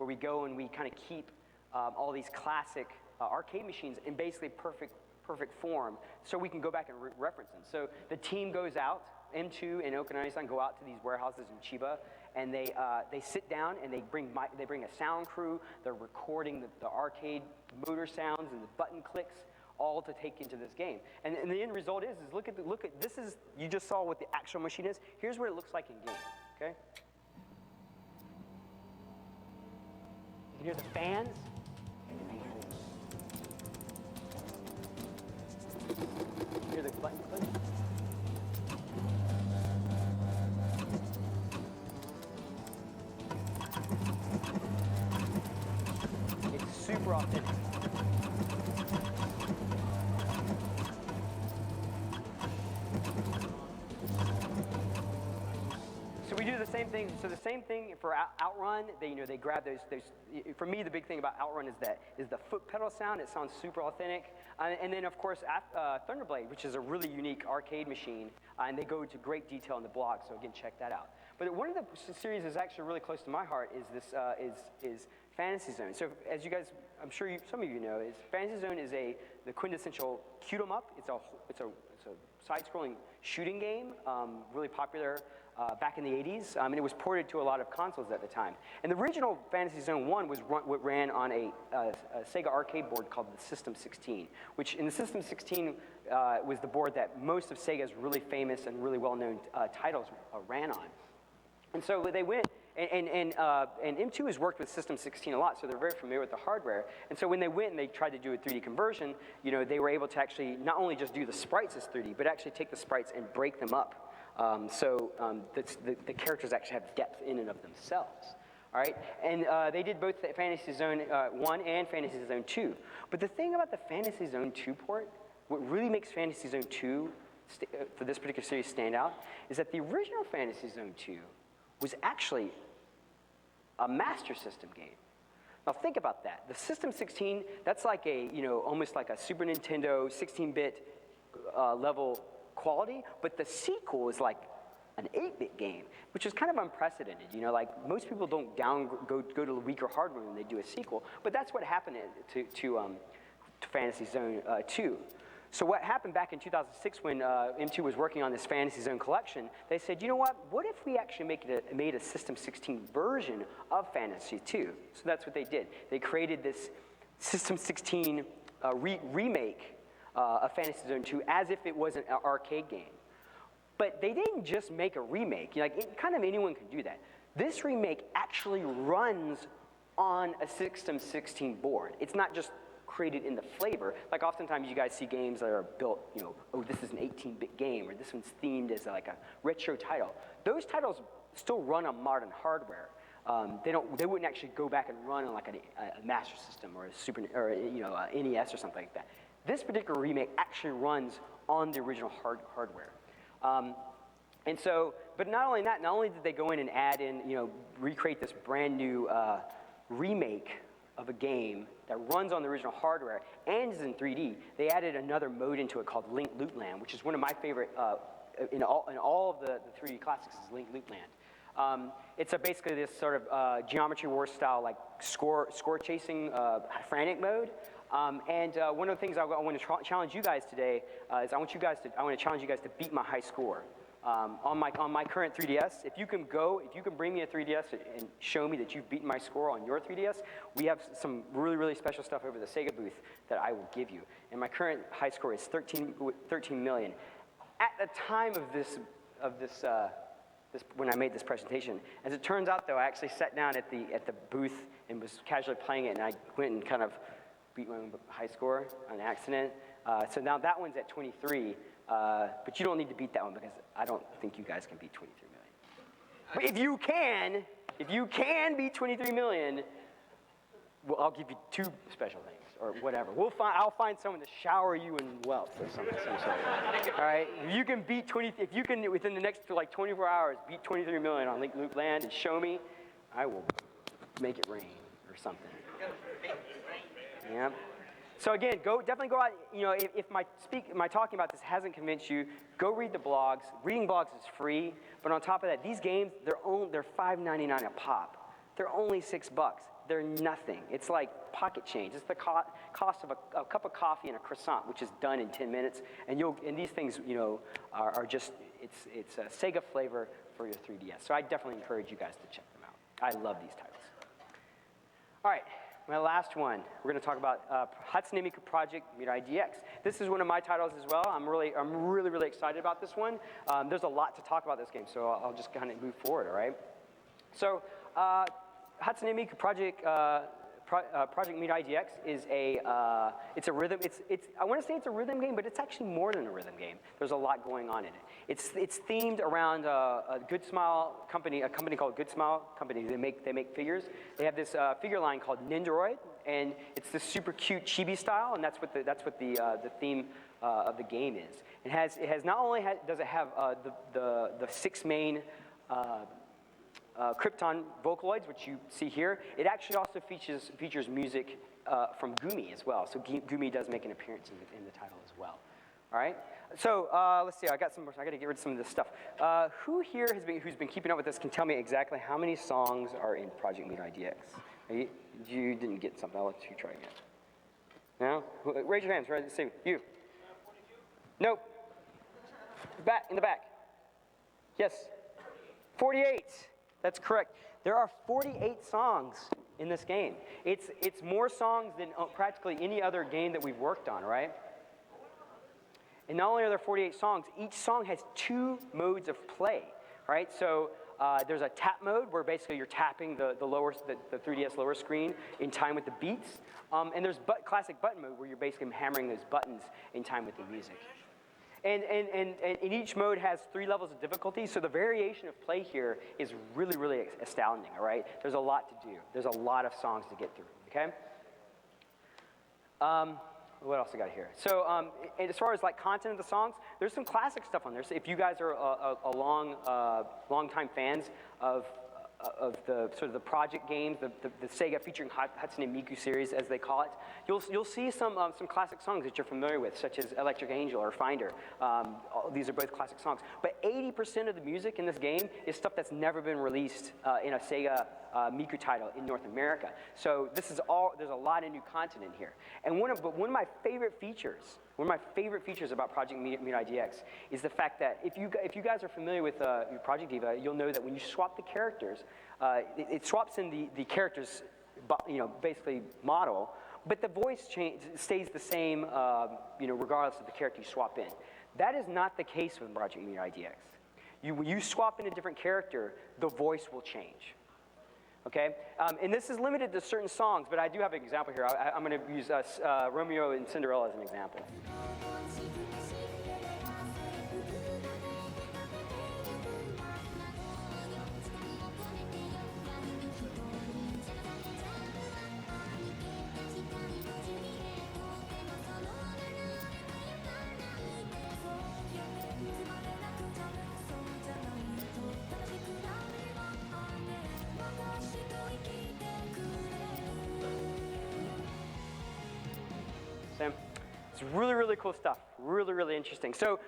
we go and we kind of keep all these classic arcade machines in basically perfect form, so we can go back and reference them. So the team goes out, M2 and Okinawa-san go out to these warehouses in Chiba, and they sit down and they bring a sound crew. They're recording the arcade motor sounds and the button clicks, all to take into this game. And the end result is look at this is, you just saw what the actual machine is. Here's what it looks like in game, okay? You can hear the fans. You hear the button click. It's super authentic. So we do the same thing. So the same thing for Outrun. They grab those. For me, the big thing about Outrun is the foot pedal sound. It sounds super authentic. And then of course Thunderblade, which is a really unique arcade machine, and they go into great detail in the blog. So again, check that out. But one of the series that's actually really close to my heart is this is Fantasy Zone. So as you guys, I'm sure some of you know, is Fantasy Zone is the quintessential cute 'em up. It's a side-scrolling shooting game, really popular back in the 80s, and it was ported to a lot of consoles at the time. And the original Fantasy Zone 1 what ran on a Sega arcade board called the System 16, which in the System 16 was the board that most of Sega's really famous and really well-known titles ran on. And so they went, and M2 has worked with System 16 a lot, so they're very familiar with the hardware. And so when they went and they tried to do a 3D conversion, they were able to actually not only just do the sprites as 3D, but actually take the sprites and break them up. The characters actually have depth in and of themselves. All right, and they did both the Fantasy Zone 1 and Fantasy Zone 2. But the thing about the Fantasy Zone 2 port, what really makes Fantasy Zone 2 for this particular series stand out, is that the original Fantasy Zone 2 was actually a Master System game. Now think about that. The System 16, that's like almost like a Super Nintendo 16-bit level quality, but the sequel is like an 8-bit game, which is kind of unprecedented. Like most people don't go to the weaker hardware when they do a sequel, but that's what happened to Fantasy Zone 2. So what happened back in 2006 when M2 was working on this Fantasy Zone collection, they said, you know what if we actually made a System 16 version of Fantasy 2? So that's what they did. They created this System 16 remake of Fantasy Zone 2 as if it was an arcade game. But they didn't just make a remake. Kind of anyone can do that. This remake actually runs on a System 16 board. It's not just created in the flavor. Like oftentimes you guys see games that are built, oh, this is an 18-bit game, or this one's themed as like a retro title. Those titles still run on modern hardware. They wouldn't actually go back and run on like a Master System or a NES or something like that. This particular remake actually runs on the original hardware. But not only that, not only did they go in and add in, recreate this brand new remake of a game that runs on the original hardware and is in 3D, they added another mode into it called Link Loot Land, which is one of my favorite, in all of the 3D classics is Link Loot Land. It's basically this sort of Geometry Wars style, like score chasing frantic mode. One of the things I want to challenge you guys today is I want to challenge you guys to beat my high score. On my current 3DS, if you can bring me a 3DS and show me that you've beaten my score on your 3DS, we have some really, really special stuff over the Sega booth that I will give you. And my current high score is 13 million. At the time of this when I made this presentation, as it turns out, though, I actually sat down at the booth and was casually playing it, and I went and kind of beat my own high score on accident. So now that one's at 23. But you don't need to beat that one because I don't think you guys can beat 23 million. But if you can beat 23 million, well, I'll give you 2 special things or whatever. I'll find someone to shower you in wealth or something. All right. If you can within the next 24 hours beat 23 million on Link Loot Land and show me, I will make it rain or something. Yeah. So again, definitely go out. If my talking about this hasn't convinced you, go read the blogs. Reading blogs is free, but on top of that, these games they're $5.99 a pop. They're only $6. They're nothing. It's like pocket change. It's the cost of a cup of coffee and a croissant, which is done in 10 minutes. And these things, are just it's a Sega flavor for your 3DS. So I definitely encourage you guys to check them out. I love these titles. All right. My last one, we're going to talk about Hatsune Miku Project Mirai DX. This is one of my titles as well. I'm really, really excited about this one. There's a lot to talk about this game, so I'll just kind of move forward, all right? So Hatsune Miku Project Mirai DX is it's a rhythm. I want to say it's a rhythm game, but it's actually more than a rhythm game. There's a lot going on in it. It's themed around a Good Smile company, a company called Good Smile Company. They make figures. They have this figure line called Nindoroid, and it's this super cute chibi style, and that's what the theme of the game is. It has not only does it have the 6 main Krypton Vocaloids, which you see here, it actually also features music from Gumi as well. So Gumi does make an appearance in the title as well. All right. So let's see. I got to get rid of some of this stuff. Who here who's been keeping up with this can tell me exactly how many songs are in Project Meat IDX? You didn't get something. I'll let you try again. No? Raise your hands. Right. See you. 42? Nope. Back in the back. Yes. 48. That's correct. There are 48 songs in this game. It's more songs than practically any other game that we've worked on, right? And not only are there 48 songs, each song has 2 modes of play, right? So there's a tap mode where basically you're tapping the 3DS lower screen in time with the beats. And there's classic button mode where you're basically hammering those buttons in time with the music. And each mode has 3 levels of difficulty, so the variation of play here is really, really astounding, all right? There's a lot to do. There's a lot of songs to get through, okay? What else I got here? So as far as like content of the songs, there's some classic stuff on there. So if you guys are long-time fans of the sort of the project games, the Sega featuring Hatsune Miku series, as they call it, you'll see some classic songs that you're familiar with, such as Electric Angel or Finder. These are both classic songs. But 80% of the music in this game is stuff that's never been released in a Sega Miku title in North America. So there's a lot of new content in here. And one of my favorite features, about Project Meat IDX is the fact that if you guys are familiar with Project Diva, you'll know that when you swap the characters, it swaps in the characters, basically model, but the voice stays the same, regardless of the character you swap in. That is not the case with Project Meat IDX. When you swap in a different character, the voice will change. Okay, and this is limited to certain songs, but I do have an example here. I'm going to use Romeo and Cinderella as an example. It's really, really cool stuff. Really, really interesting. So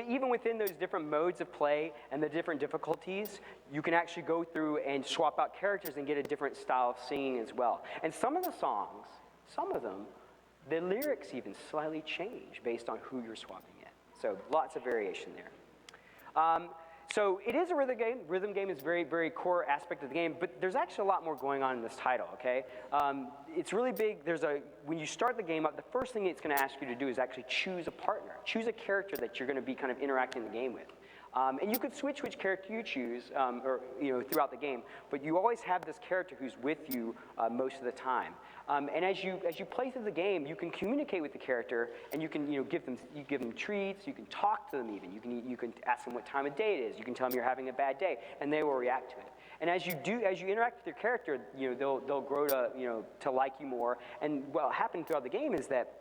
even within those different modes of play and the different difficulties, you can actually go through and swap out characters and get a different style of singing as well. And some of the songs, the lyrics even slightly change based on who you're swapping in. So lots of variation there. So it is a rhythm game. Rhythm game is a very, very core aspect of the game, but there's actually a lot more going on in this title, okay? It's really big. When you start the game up, the first thing it's going to ask you to do is actually choose a partner. Choose a character that you're going to be kind of interacting the game with. And you could switch which character you choose throughout the game, but you always have this character who's with you most of the time. And as you play through the game, you can communicate with the character, and you can give them treats. You can talk to them even. You can ask them what time of day it is. You can tell them you're having a bad day, and they will react to it. And as you interact with your character, they'll grow to like you more. And what will happen throughout the game is that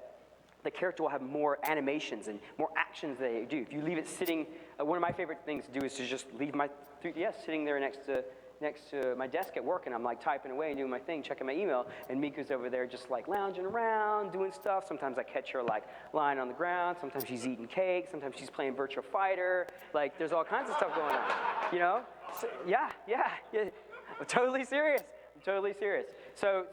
the character will have more animations and more actions they do. If you leave it sitting, one of my favorite things to do is to just leave my 3DS sitting there next to my desk at work, and I'm like typing away and doing my thing, checking my email, and Miku's over there just like lounging around, doing stuff. Sometimes I catch her like lying on the ground. Sometimes she's eating cake. Sometimes she's playing Virtua Fighter. Like there's all kinds of stuff going on, So, yeah. I'm totally serious. So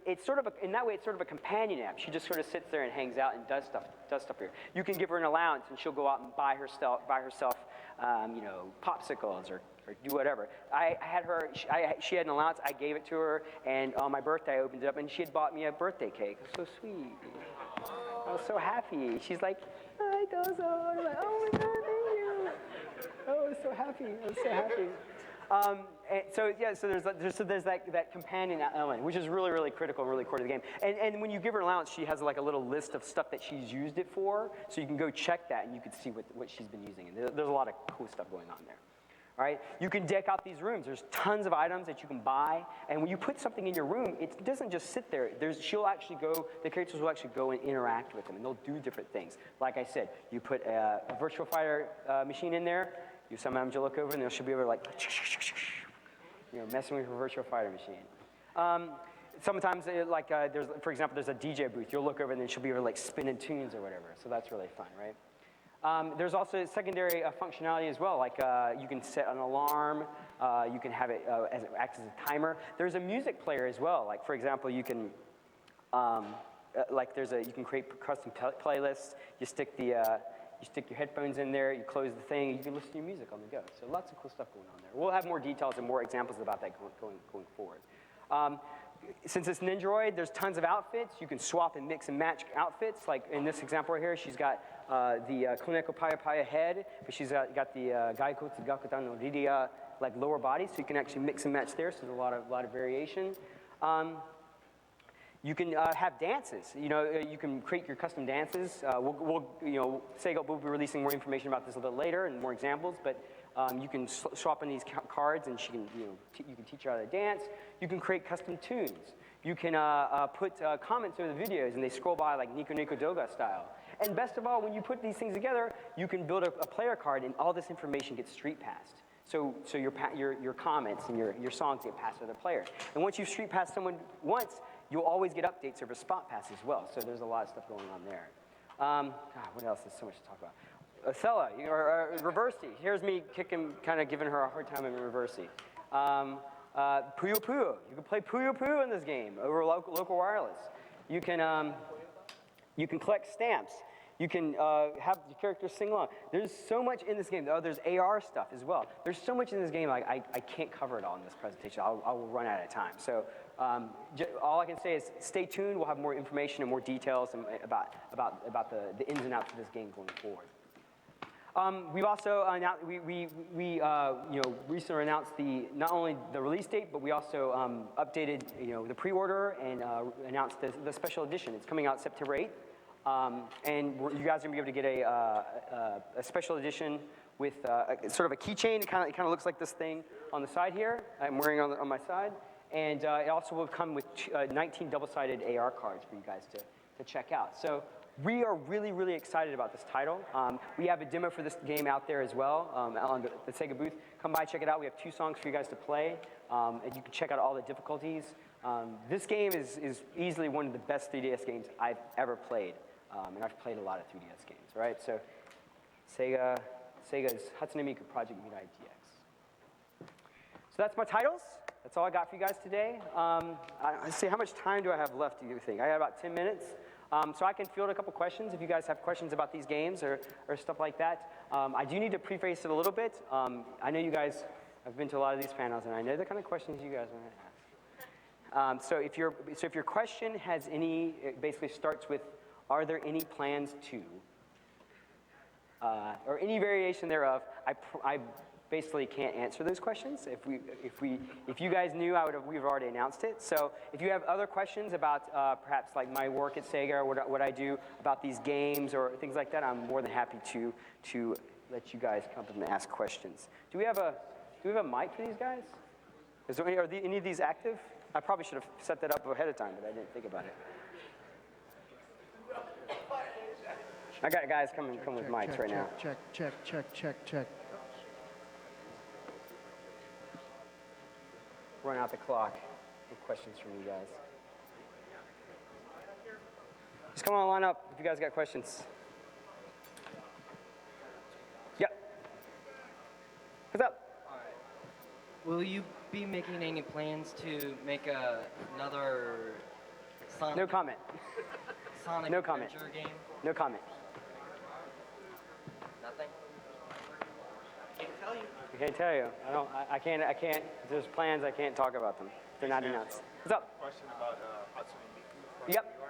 it's sort of in that way it's sort of a companion app. She just sort of sits there and hangs out and does stuff here. You can give her an allowance and she'll go out and buy herself popsicles or do whatever. She had an allowance. I gave it to her, and on my birthday I opened it up and she had bought me a birthday cake. It was so sweet. I was so happy. She's like, "Hi, Dozo." I'm like, "Oh my God, thank you." Oh, I was so happy. So there's that companion element, which is really, really critical and really core to the game. And when you give her an allowance, she has like a little list of stuff that she's used it for, so you can go check that and you can see what she's been using. And there's a lot of cool stuff going on there. All right, you can deck out these rooms. There's tons of items that you can buy, and when you put something in your room, it doesn't just sit there. The characters will actually go and interact with them, and they'll do different things. Like I said, you put a virtual fighter machine in there, sometimes you look over and she'll be able to like, messing with your virtual fighter machine. Sometimes, for example, there's a DJ booth. You'll look over and then she'll be able to like spin in tunes or whatever. So that's really fun, right? There's also secondary functionality as well, like you can set an alarm, you can have it as it acts as a timer. There's a music player as well, like for example, you can you can create custom playlists. You stick your headphones in there, you close the thing, you can listen to your music on the go. So lots of cool stuff going on there. We'll have more details and more examples about that going forward. Since it's Nindroid, there's tons of outfits. You can swap and mix and match outfits. Like in this example right here, she's got the Koneko Paya Paya head, but she's got the Gaikotsu Gakutan no Riria like lower body, so you can actually mix and match there. So there's a lot of variation. You can have dances. You can create your custom dances. Sega will be releasing more information about this a little bit later and more examples, but you can swap in these cards and you can teach her how to dance. You can create custom tunes. You can put comments over the videos and they scroll by like Nico Nico Doga style. And best of all, when you put these things together, you can build a player card and all this information gets street passed. So your comments and your songs get passed to the player. And once you street pass someone once, you'll always get updates over spot pass as well. So there's a lot of stuff going on there. What else? There's so much to talk about. Othello, or Reversey. Here's me kind of giving her a hard time in Reversey. Puyo Puyo. You can play Puyo Puyo in this game over local wireless. You can collect stamps. You can have your characters sing along. There's so much in this game. Oh, there's AR stuff as well. There's so much in this game, I can't cover it all in this presentation. I will run out of time. So all I can say is stay tuned. We'll have more information and more details about the ins and outs of this game going forward. We've also announced, we recently announced not only the release date, but we also updated the pre-order and announced the special edition. It's coming out September 8th, and you guys are gonna be able to get a special edition with sort of a keychain. It kind of looks like this thing on the side here. I'm wearing on my side, and it also will come with 19 double-sided AR cards for you guys to check out. So. We are really, really excited about this title. We have a demo for this game out there as well on the Sega booth. Come by, check it out. We have 2 songs for you guys to play, and you can check out all the difficulties. This game is easily one of the best 3DS games I've ever played, and I've played a lot of 3DS games, right? So Sega's Hatsune Miku Project Mirai DX. So that's my titles. That's all I got for you guys today. Let's see, how much time do I have left, do you think? I got about 10 minutes. So I can field a couple questions if you guys have questions about these games or stuff like that. I do need to preface it a little bit. I know you guys have been to a lot of these panels, and I know the kind of questions you guys want to ask. So if your question has it basically starts with, are there any plans to, or any variation thereof, I basically can't answer those questions. If you guys knew, we've already announced it. So if you have other questions about perhaps like my work at Sega or what I do about these games or things like that, I'm more than happy to let you guys come up and ask questions. Do we have a mic for these guys? Are any of these active? I probably should have set that up ahead of time, but I didn't think about it. I got guys come with mics right now. Check. Run out the clock with questions from you guys. Just come on, line up if you guys got questions. Yep. What's up? All right. Will you be making any plans to make another Sonic? No comment. Sonic No comment. Adventure game? No comment. Nothing. I can't tell you. I can't. If there's plans, I can't talk about them. They're not announced. What's up? Question about Hatsune Miku. Yep.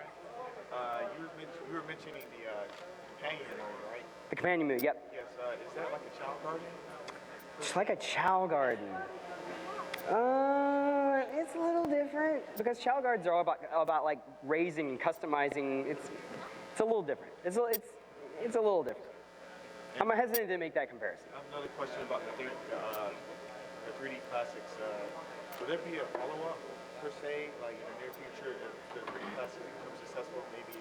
You were mentioning the companion mode, right? The companion move. Yep. Yes. Is that like a child garden? It's like a Chow Garden. It's a little different because Chow Gardens are all about like raising and customizing. It's a little different. It's a little different. I'm hesitant to make that comparison. I have another question about the 3D classics. Will there be a follow-up per se, like in the near future, if the 3D classics become successful, maybe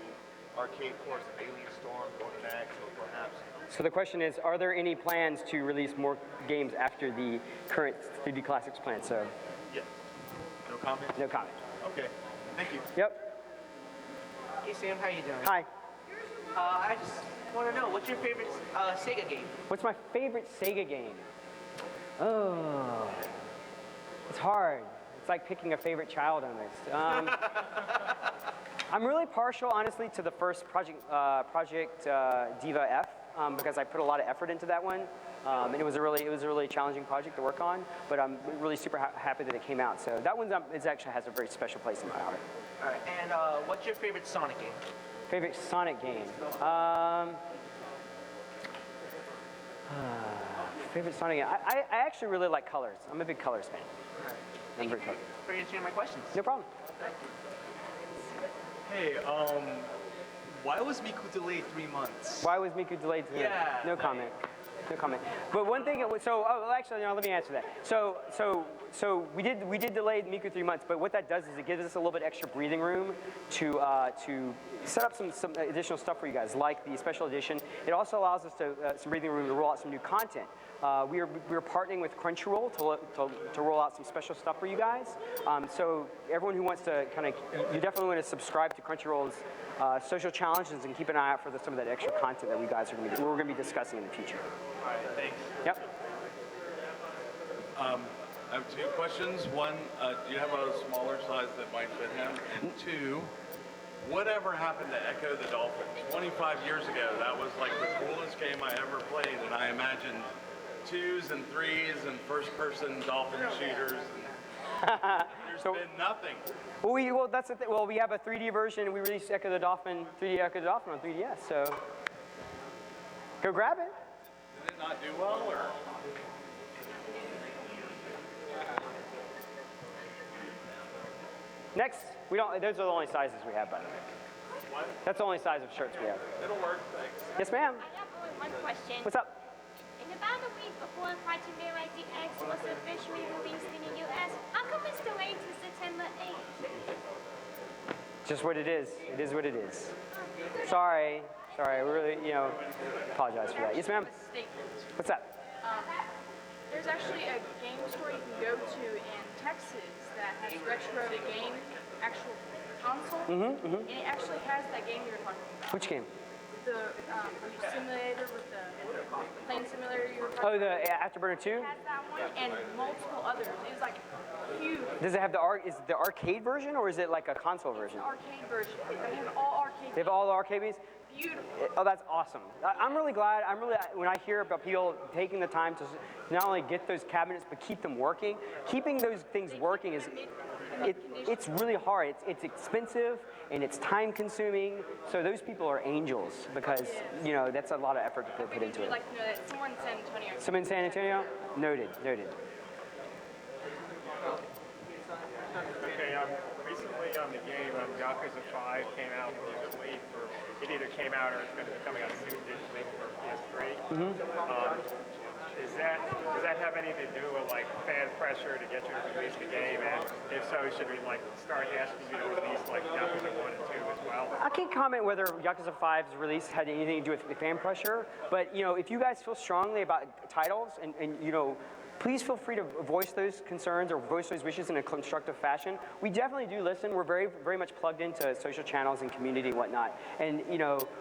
Arcade Course of Alien Storm, Golden Axe, or perhaps? So the question is, are there any plans to release more games after the current 3D Classics plan? So, Yes. No comment? no comment. Okay. Thank you. Yep. Hey Sam, how you doing? Hi. I just want to know, what's your favorite Sega game? What's my favorite Sega game? Oh, it's hard. It's like picking a favorite child almost. I'm really partial, honestly, to the first Project Diva F because I put a lot of effort into that one, and it was a really challenging project to work on. But I'm really super happy that it came out. So that one actually has a very special place in my heart. All right, and what's your favorite Sonic game? Favorite Sonic game? Favorite Sonic game? I actually really like Colors. I'm a big Colors fan. Thank you for answering my questions. No problem. Hey, why was Miku delayed 3 months? Why was Miku delayed? Yeah. No comment. No comment. But one thing, actually, no, let me answer that. So we did delay Miku 3 months, but what that does is it gives us a little bit extra breathing room to set up some additional stuff for you guys, like the special edition. It also allows us to some breathing room to roll out some new content. We're partnering with Crunchyroll to roll out some special stuff for you guys. So everyone who wants to you definitely want to subscribe to Crunchyroll's social challenges and keep an eye out for some of that extra content that we're going to be discussing in the future. All right, thanks. Yep. I have 2 questions. One, do you have a smaller size that might fit him? 2, whatever happened to Echo the Dolphin? 25 years ago, that was like the coolest game I ever played, and I imagined 2s and 3s and first-person dolphin shooters. And there's been nothing. Well, that's the thing. Well, we have a 3D version. We released 3D Echo the Dolphin on 3DS. So go grab it. Did it not do well, or? Next, we don't. Those are the only sizes we have, by the way. What? That's the only size of shirts we have. It'll work, thanks. Yes, ma'am. I have only one question. What's up? In about a week before Fighting Variety X was officially released in the US, how come it's delayed to September 8th? Just what it is. It is what it is. Sorry. We really, apologize for that. Yes, ma'am. What's up? There's actually a game store you can go to in Texas that has retro game, actual console, and it actually has that game you were talking about. Which game? The simulator with the plane simulator you were talking Oh, about. the Afterburner 2? It has that one and multiple others. It was like huge. Does it have is it the arcade version or is it like a console version? Arcade version. They have all arcade. They have all the arcade games? Beautiful. Oh, that's awesome. I'm really glad. When I hear about people taking the time to not only get those cabinets but keep them working. Keeping those things working is it's really hard. It's expensive and it's time consuming. So those people are angels because that's a lot of effort to put into it. I'd like to know that someone in San Antonio. Someone in San Antonio? Noted. Okay, recently on the game, Yakuza 5 came out digitally it either came out or it's going to be coming out soon digitally for PS3. Does that have anything to do with like fan pressure to get you to release the game? And if so, should we like start asking you to release like Yakuza 1 and 2 as well? I can't comment whether Yakuza 5's release had anything to do with fan pressure, but if you guys feel strongly about titles and please feel free to voice those concerns or voice those wishes in a constructive fashion. We definitely do listen. We're very, very much plugged into social channels and community and whatnot. And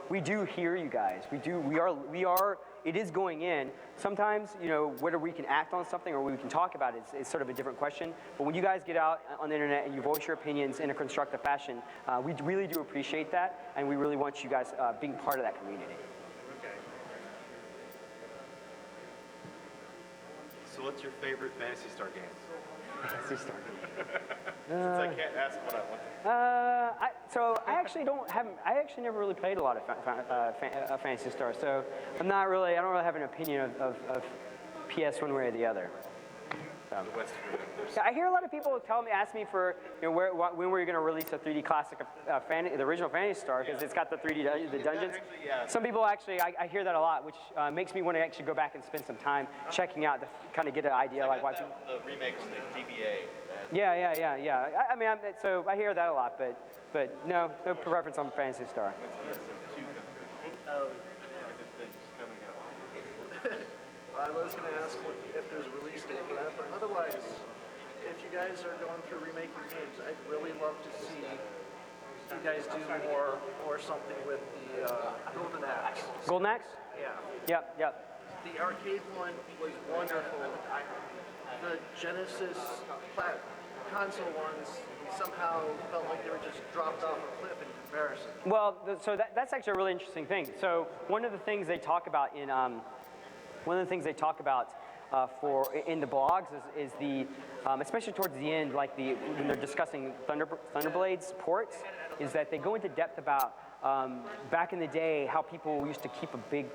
we do hear you guys. We are. It is going in. Sometimes, whether we can act on something or we can talk about it is sort of a different question. But when you guys get out on the internet and you voice your opinions in a constructive fashion, we really do appreciate that, and we really want you guys being part of that community. So what's your favorite Phantasy Star game? Fantasy Star. Since I can't ask what I want. I actually never really played a lot of Phantasy Star, so I don't really have an opinion of PS one way or the other. So I hear a lot of people ask me for, when were you going to release a 3D classic of the original Phantasy Star, because it's got the 3D the dungeons. Some people actually, I hear that a lot, which makes me want to actually go back and spend some time checking out to kind of get an idea, like why people. The remakes, the DBA. Yeah. I mean, so I hear that a lot, but no preference on Phantasy Star. I was going to ask if there's a release date for that, but otherwise, if you guys are going through remaking games, I'd really love to see you guys do more something with the Golden Axe. Golden Axe? Yeah. Yep. The arcade one was wonderful. The Genesis console ones somehow felt like they were just dropped off a cliff in comparison. Well, so that's actually a really interesting thing. So one of the things they talk about in in the blogs is the especially towards the end, like when they're discussing Thunderblade's ports, is that they go into depth about back in the day how people used to keep a big,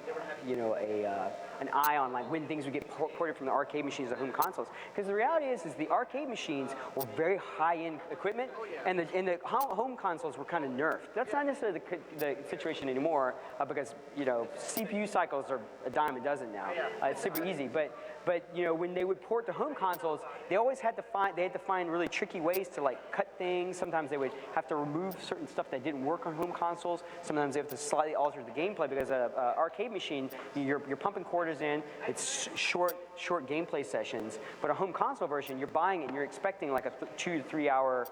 an eye on like when things would get ported from the arcade machines to home consoles. Because the reality is the arcade machines were very high-end equipment, and the home consoles were kind of nerfed. That's not necessarily the situation anymore, because CPU cycles are a dime a dozen now. It's super easy, but when they would port to home consoles, they always had to find really tricky ways to like cut things. Sometimes they would have to remove certain stuff that didn't work on home consoles. Sometimes they have to slightly alter the gameplay, because an arcade machine, you're pumping quarters in, it's short gameplay sessions, but a home console version, you're buying it and you're expecting like a 2 to 3 hour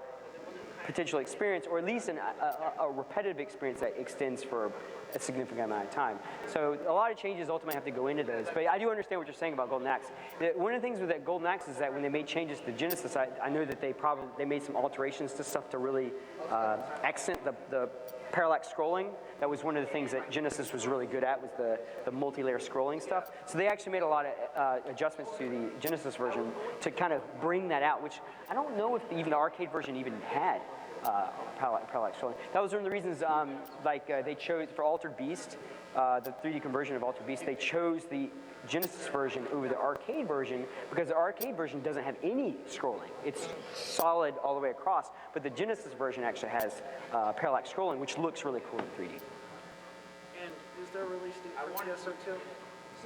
potential experience, or at least a repetitive experience that extends for a significant amount of time. So a lot of changes ultimately have to go into those. But I do understand what you're saying about Golden Axe. One of the things with that Golden Axe is that when they made changes to Genesis, I know that they made some alterations to stuff to really accent the parallax scrolling. That was one of the things that Genesis was really good at, was the multi-layer scrolling stuff. So they actually made a lot of adjustments to the Genesis version to kind of bring that out, which I don't know if even the arcade version even had parallax scrolling. That was one of the reasons, they chose for Altered Beast, the 3D conversion of Altered Beast, they chose the Genesis version over the arcade version, because the arcade version doesn't have any scrolling. It's solid all the way across, but the Genesis version actually has parallax scrolling, which looks really cool in 3D. And is there a release date for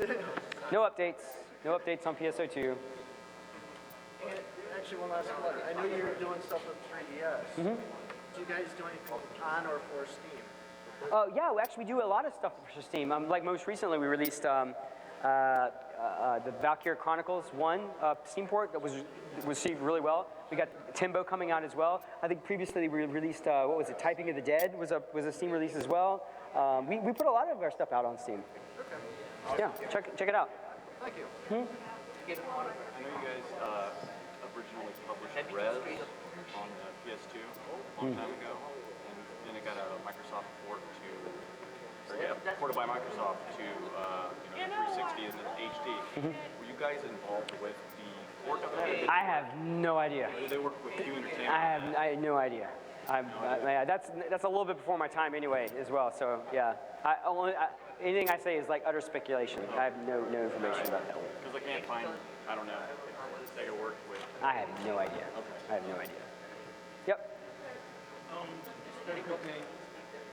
PSO2? No updates on PSO2. And actually, one last one. I know you're doing stuff with 3DS. Do you guys do anything on or for Steam? Yeah, we do a lot of stuff for Steam. Like most recently, we released the Valkyria Chronicles 1 Steam port that was received really well. We got Timbo coming out as well. I think previously we released, Typing of the Dead was a Steam release as well. We put a lot of our stuff out on Steam. Okay. Yeah, check it out. Thank you. I know you guys originally published Rez on the PS2 a long time ago, and then it got a Microsoft port ported by Microsoft to 360 and then HD. Were you guys involved with the port of that? I have no idea. Did they work with Q Entertainment? I have no idea. That's a little bit before my time anyway as well. So yeah, anything I say is like utter speculation. I have no information about that one. Because I can't find, I don't know, if Sega worked with. I have no idea. Okay. I have no idea. Yep. Very quick thing.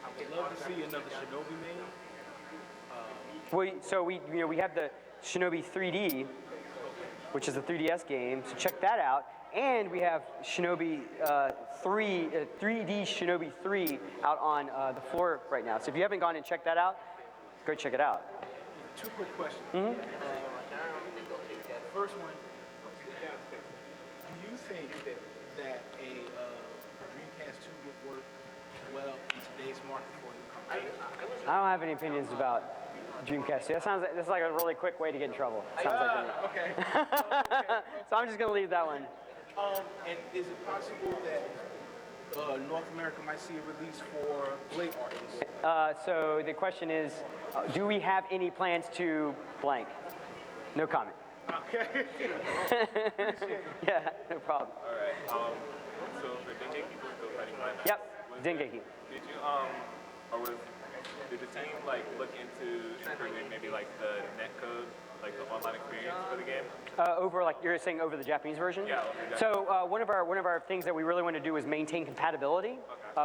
I would love to see another Shinobi made. We have the Shinobi 3D, which is a 3DS game. So check that out. And we have Shinobi 3D Shinobi 3 out on the floor right now. So if you haven't gone and checked that out, go check it out. Two quick questions. First one, do you think that a Dreamcast 2 would work well in today's market for you? I don't have any opinions about Dreamcast 2. That's like a really quick way to get in trouble. Sounds like okay. So I'm just going to leave that one. And is it possible that North America might see a release for Blade artists? So the question is, do we have any plans to blank? No comment. Okay. Yeah, no problem. All right. So for Dengeki Bunko Fighting Live. Yep, Dengeki. Did you did the team like look into improving maybe like the netcode, like the online experience for the game? Over, like you're saying, over the Japanese version? Yeah. So one of our things that we really want to do is maintain compatibility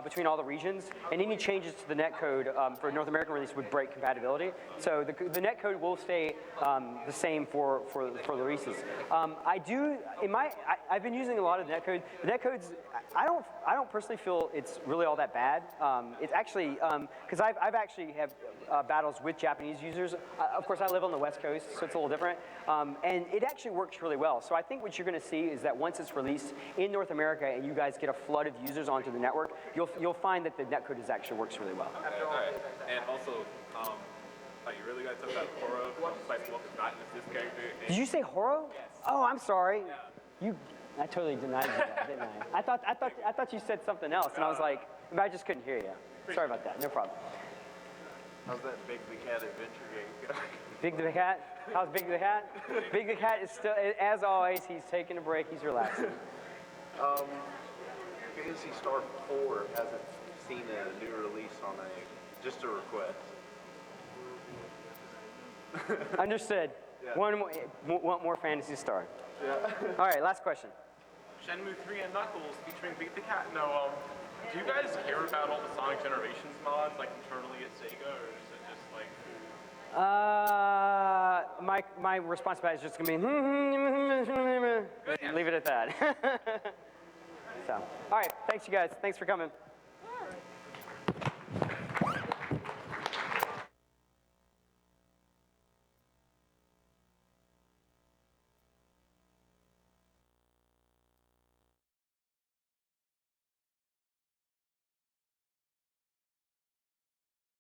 between all the regions, and any changes to the netcode for North American release would break compatibility. So the netcode will stay the same for the releases. I've been using a lot of the netcode. The netcodes, I don't personally feel it's really all that bad. It's actually because I've actually have battles with Japanese users. Of course, I live on the West Coast, so it's a little different, and it actually works really well. So I think what you're going to see is that once it's released in North America and you guys get a flood of users onto the network, you'll find that the netcode actually works really well. All right. And also, you really got to talk about Horo from Spice Wolf is not in this character. Did you say Horo? Yes. Oh, I'm sorry. I totally denied that, didn't I? I thought you said something else, and I was like, I just couldn't hear you. Sorry about that. No problem. How's that Big the Cat adventure game going? Big the Cat? How's Big the Cat? Big the Cat is still, as always, he's taking a break. He's relaxing. Phantasy Star 4 hasn't seen a new release on just a request. Understood. Yeah. Want more Phantasy Star. Yeah. All right, last question. Shenmue 3 and Knuckles featuring Beat the Cat. No, do you guys care about all the Sonic Generations mods, like internally at Sega, or is it just like? My response to that is just gonna be leave it at that. So, all right, thanks you guys. Thanks for coming.